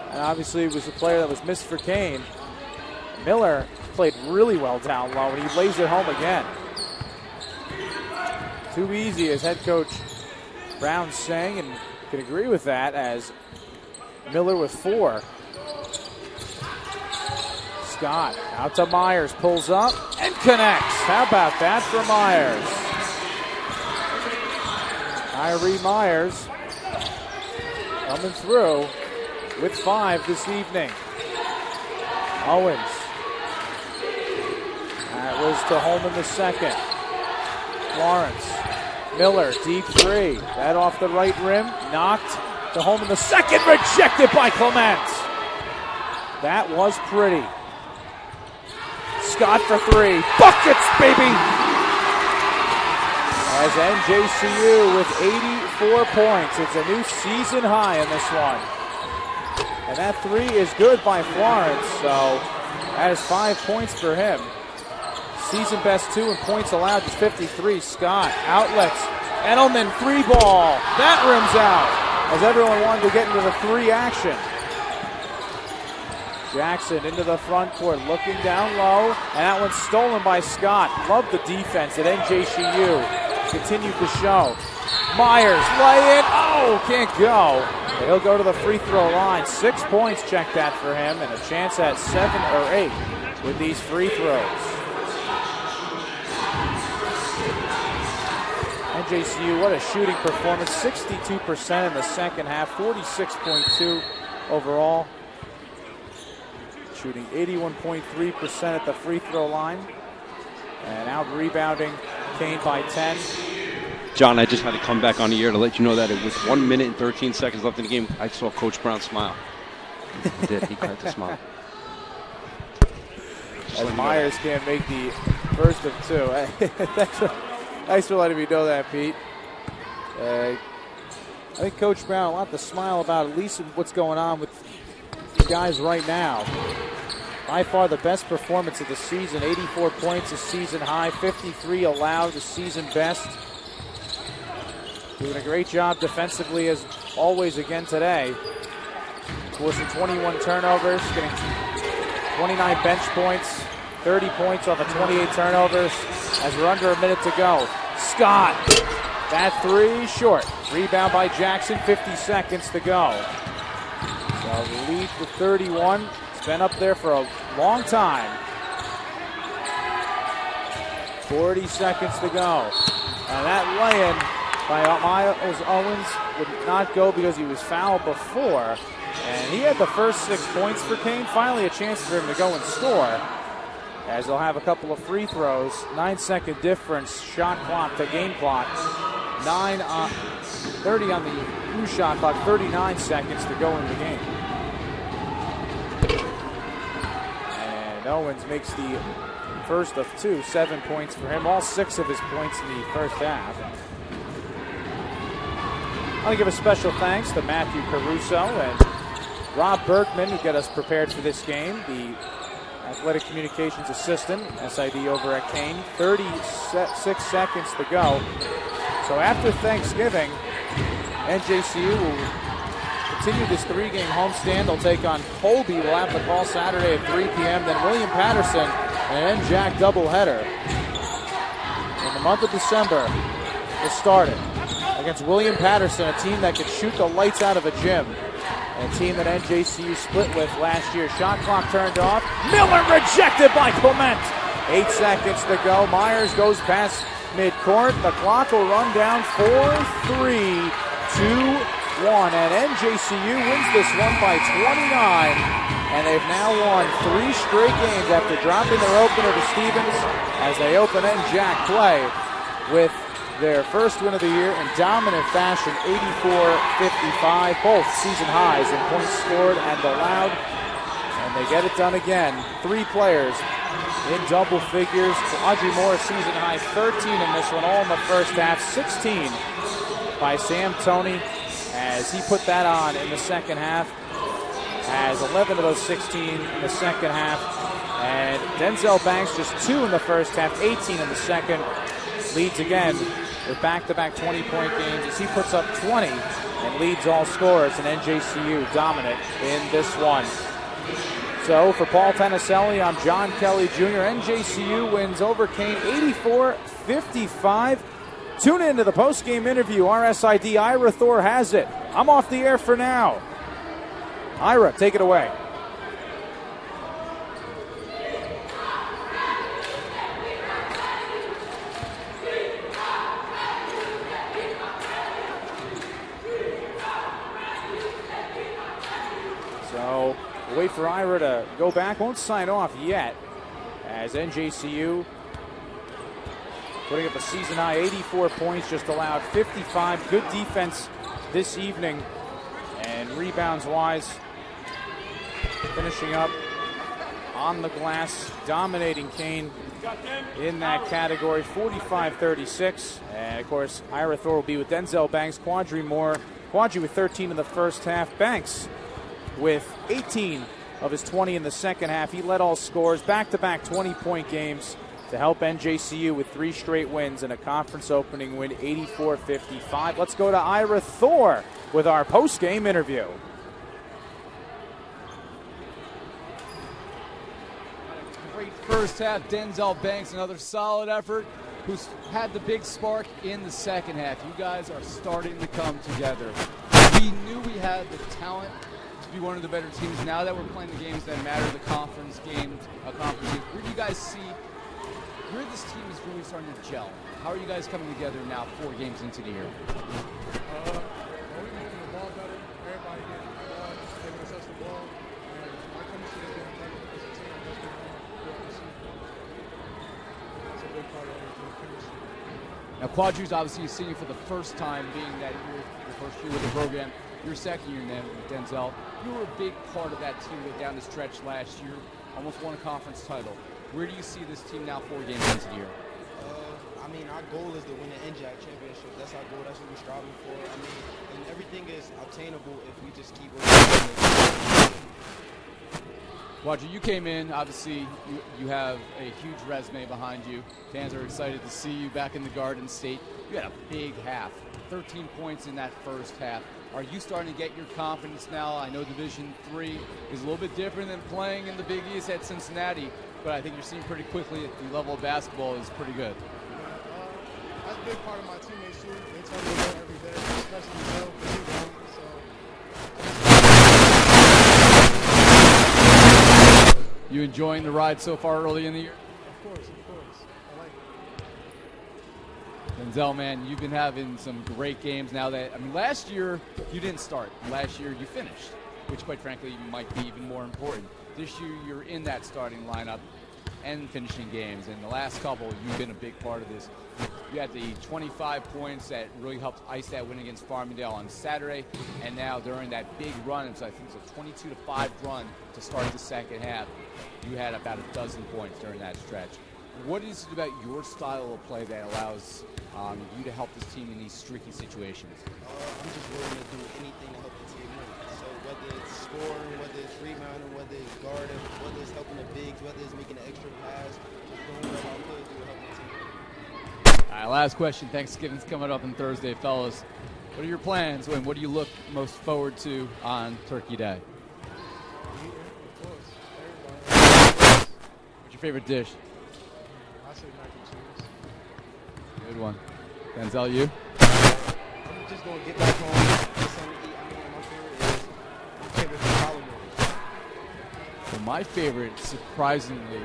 And obviously it was a player that was missed for Kean. Miller played really well down low, and he lays it home again. Too easy, as head coach Brown's saying, and can agree with that, as Miller with 4. Scott out to Myers, pulls up and connects. How about that for Myers? Kyrie Myers coming through with 5 this evening. Owens. That was to Holman II. Lawrence. Miller, deep 3. That off the right rim. Knocked to home in the second, rejected by Clement. That was pretty. Scott for three. Buckets, baby! As NJCU with 84 points. It's a new season high in this one. And that three is good by Florence, so that is 5 points for him. Season best 2 and points allowed is 53. Scott, outlets, Edelman, three ball. That rims out as everyone wanted to get into the three action. Jackson into the front court, looking down low, and that one's stolen by Scott. Love the defense at NJCU. Continued to show. Myers, lay in, oh, can't go. He'll go to the free throw line. 6 points, check that for him, and a chance at 7 or 8 with these free throws. NJCU, what a shooting performance. 62% in the second half, 46.2 overall. Shooting 81.3% at the free throw line. And out rebounding Kean by 10. John, I just had to come back on the air to let you know that it was 1 minute and 13 seconds left in the game. I saw Coach Brown smile. He did. He cracked a smile. As Myers can't make the first of two. Thanks for letting me know that, Pete. I think Coach Brown will have to smile about at least what's going on with the guys right now. By far the best performance of the season. 84 points, a season high. 53 allowed, the season best. Doing a great job defensively as always again today. Forcing 21 turnovers, getting 29 bench points, 30 points off of 28 turnovers as we're under a minute to go. Scott, that three short. Rebound by Jackson, 50 seconds to go. So the lead for 31. It's been up there for a long time. 40 seconds to go. And that lay-in by Miles Owens would not go because he was fouled before. And he had the first 6 points for Kean. Finally a chance for him to go and score. As they'll have a couple of free throws. 9-second difference, shot clock to game clock. 30 on the new shot clock, 39 seconds to go in the game. And Owens makes the first of 2, 7 points for him. All 6 of his points in the first half. I want to give a special thanks to Matthew Caruso and Rob Berkman who get us prepared for this game. The Athletic Communications Assistant, SID over at Kean. 36 seconds to go. So after Thanksgiving, NJCU will continue this 3-game homestand. They'll take on Colby. We'll have the call Saturday at 3 p.m. Then William Patterson, an NJAC doubleheader. In the month of December, to start it against William Patterson, a team that could shoot the lights out of a gym. A team that NJCU split with last year. Shot clock turned off. Miller rejected by Clement. 8 seconds to go. Myers goes past midcourt. The clock will run down 4, 3, 2, 1. And NJCU wins this one by 29. And they've now won 3 straight games after dropping their opener to Stevens as they open NJAC play with their first win of the year in dominant fashion, 84-55, both season highs in points scored and allowed. And they get it done again. 3 players in double figures. Audrey Moore, season high 13 in this one, all in the first half. 16 by Sam Toney as he put that on in the second half. Has 11 of those 16 in the second half. And Denzel Banks just 2 in the first half, 18 in the second. Leads again with back-to-back 20-point games as he puts up 20 and leads all scorers, and NJCU dominant in this one. So for Paul Tanaselli, I'm John Kelly Jr. NJCU wins over Kean 84-55. Tune in to the post-game interview. RSID Ira Thor has it. I'm off the air for now. Ira, take it away. So we'll wait for Ira to go back. Won't sign off yet as NJCU putting up a season high 84 points, just allowed 55. Good defense this evening And rebounds-wise, finishing up on the glass, dominating Kean in that category, 45-36. And, of course, Ira Thor will be with Denzel Banks, Quadri with 13 in the first half. Banks with 18 of his 20 in the second half. He led all scorers, back-to-back 20-point games to help NJCU with 3 straight wins and a conference opening win, 84-55. Let's go to Ira Thor with our post-game interview. Great first half. Denzel Banks, another solid effort, who's had the big spark in the second half. You guys are starting to come together. We knew we had the talent to be one of the better teams. Now that we're playing the games that matter, the conference games, where do you guys see where this team is really starting to gel? How are you guys coming together now 4 games into the year? We're moving the ball better. Everybody getting the ball, giving us the ball. And our chemistry is getting better as a team. That's been throughout the season. That's a big part of the chemistry. Now, Quadri's obviously seeing you for the first time, being that you're your first year with the program. Your second year, Denzel. You were a big part of that team down the stretch last year. Almost won a conference title. Where do you see this team now 4 games into the year? I mean, our goal is to win the NJAC championship. That's our goal. That's what we're striving for. I mean, and everything is obtainable if we just keep working. Quadri, you came in. Obviously, you have a huge resume behind you. Fans are excited to see you back in the Garden State. You had a big half, 13 points in that first half. Are you starting to get your confidence now? I know Division III is a little bit different than playing in the Big East at Cincinnati, but I think you're seeing pretty quickly that the level of basketball is pretty good. That's a big part of my teammates too. They tell me that every day, especially Joe, because he won. So you enjoying the ride so far early in the year? Of course. I like it. Denzel, man, you've been having some great games now that, I mean, last year you didn't start. Last year you finished, which quite frankly might be even more important. This year you're in that starting lineup and finishing games. And the last couple, you've been a big part of this. You had the 25 points that really helped ice that win against Farmingdale on Saturday. And now during that big run, so I think it's a 22-5 run to start the second half, you had about a dozen points during that stretch. What is it about your style of play that allows you to help this team in these streaky situations? I'm just willing to do anything to help the team win. So whether it's scoring, whether it's rebounding, whether it's guarding, whether it's helping the bigs, whether it's making an extra pass, just doing whatever I could to help the team. All right, last question. Thanksgiving's coming up on Thursday, fellas. What are your plans, and what do you look most forward to on Turkey Day? Eating, of course. Everybody. What's your favorite dish? I say mac and cheese. Good one. Denzel, you? I'm just going to get back home, get something to eat. I mean, my favorite is collard greens. Well, my favorite, surprisingly,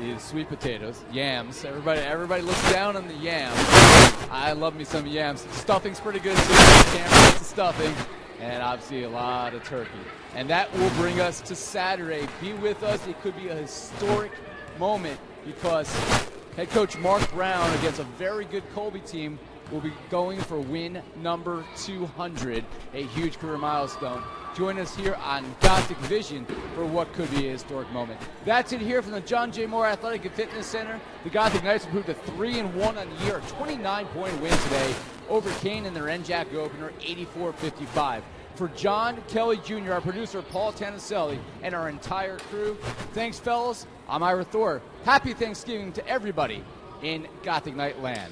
is sweet potatoes, yams. Everybody looks down on the yams. I love me some yams. Stuffing's pretty good too. Can't resist the stuffing. And obviously a lot of turkey. And that will bring us to Saturday. Be with us. It could be a historic moment because head coach Mark Brown against a very good Colby team will be going for win number 200, a huge career milestone. Join us here on Gothic Vision for what could be a historic moment. That's it here from the John J. Moore Athletic and Fitness Center. The Gothic Knights improved to 3-1 on the year, a 29-point win today over Kean in their NJAC opener, 84-55. For John Kelly Jr., our producer Paul Tanaselli, and our entire crew, thanks, fellas. I'm Ira Thor. Happy Thanksgiving to everybody in Gothic Knight land.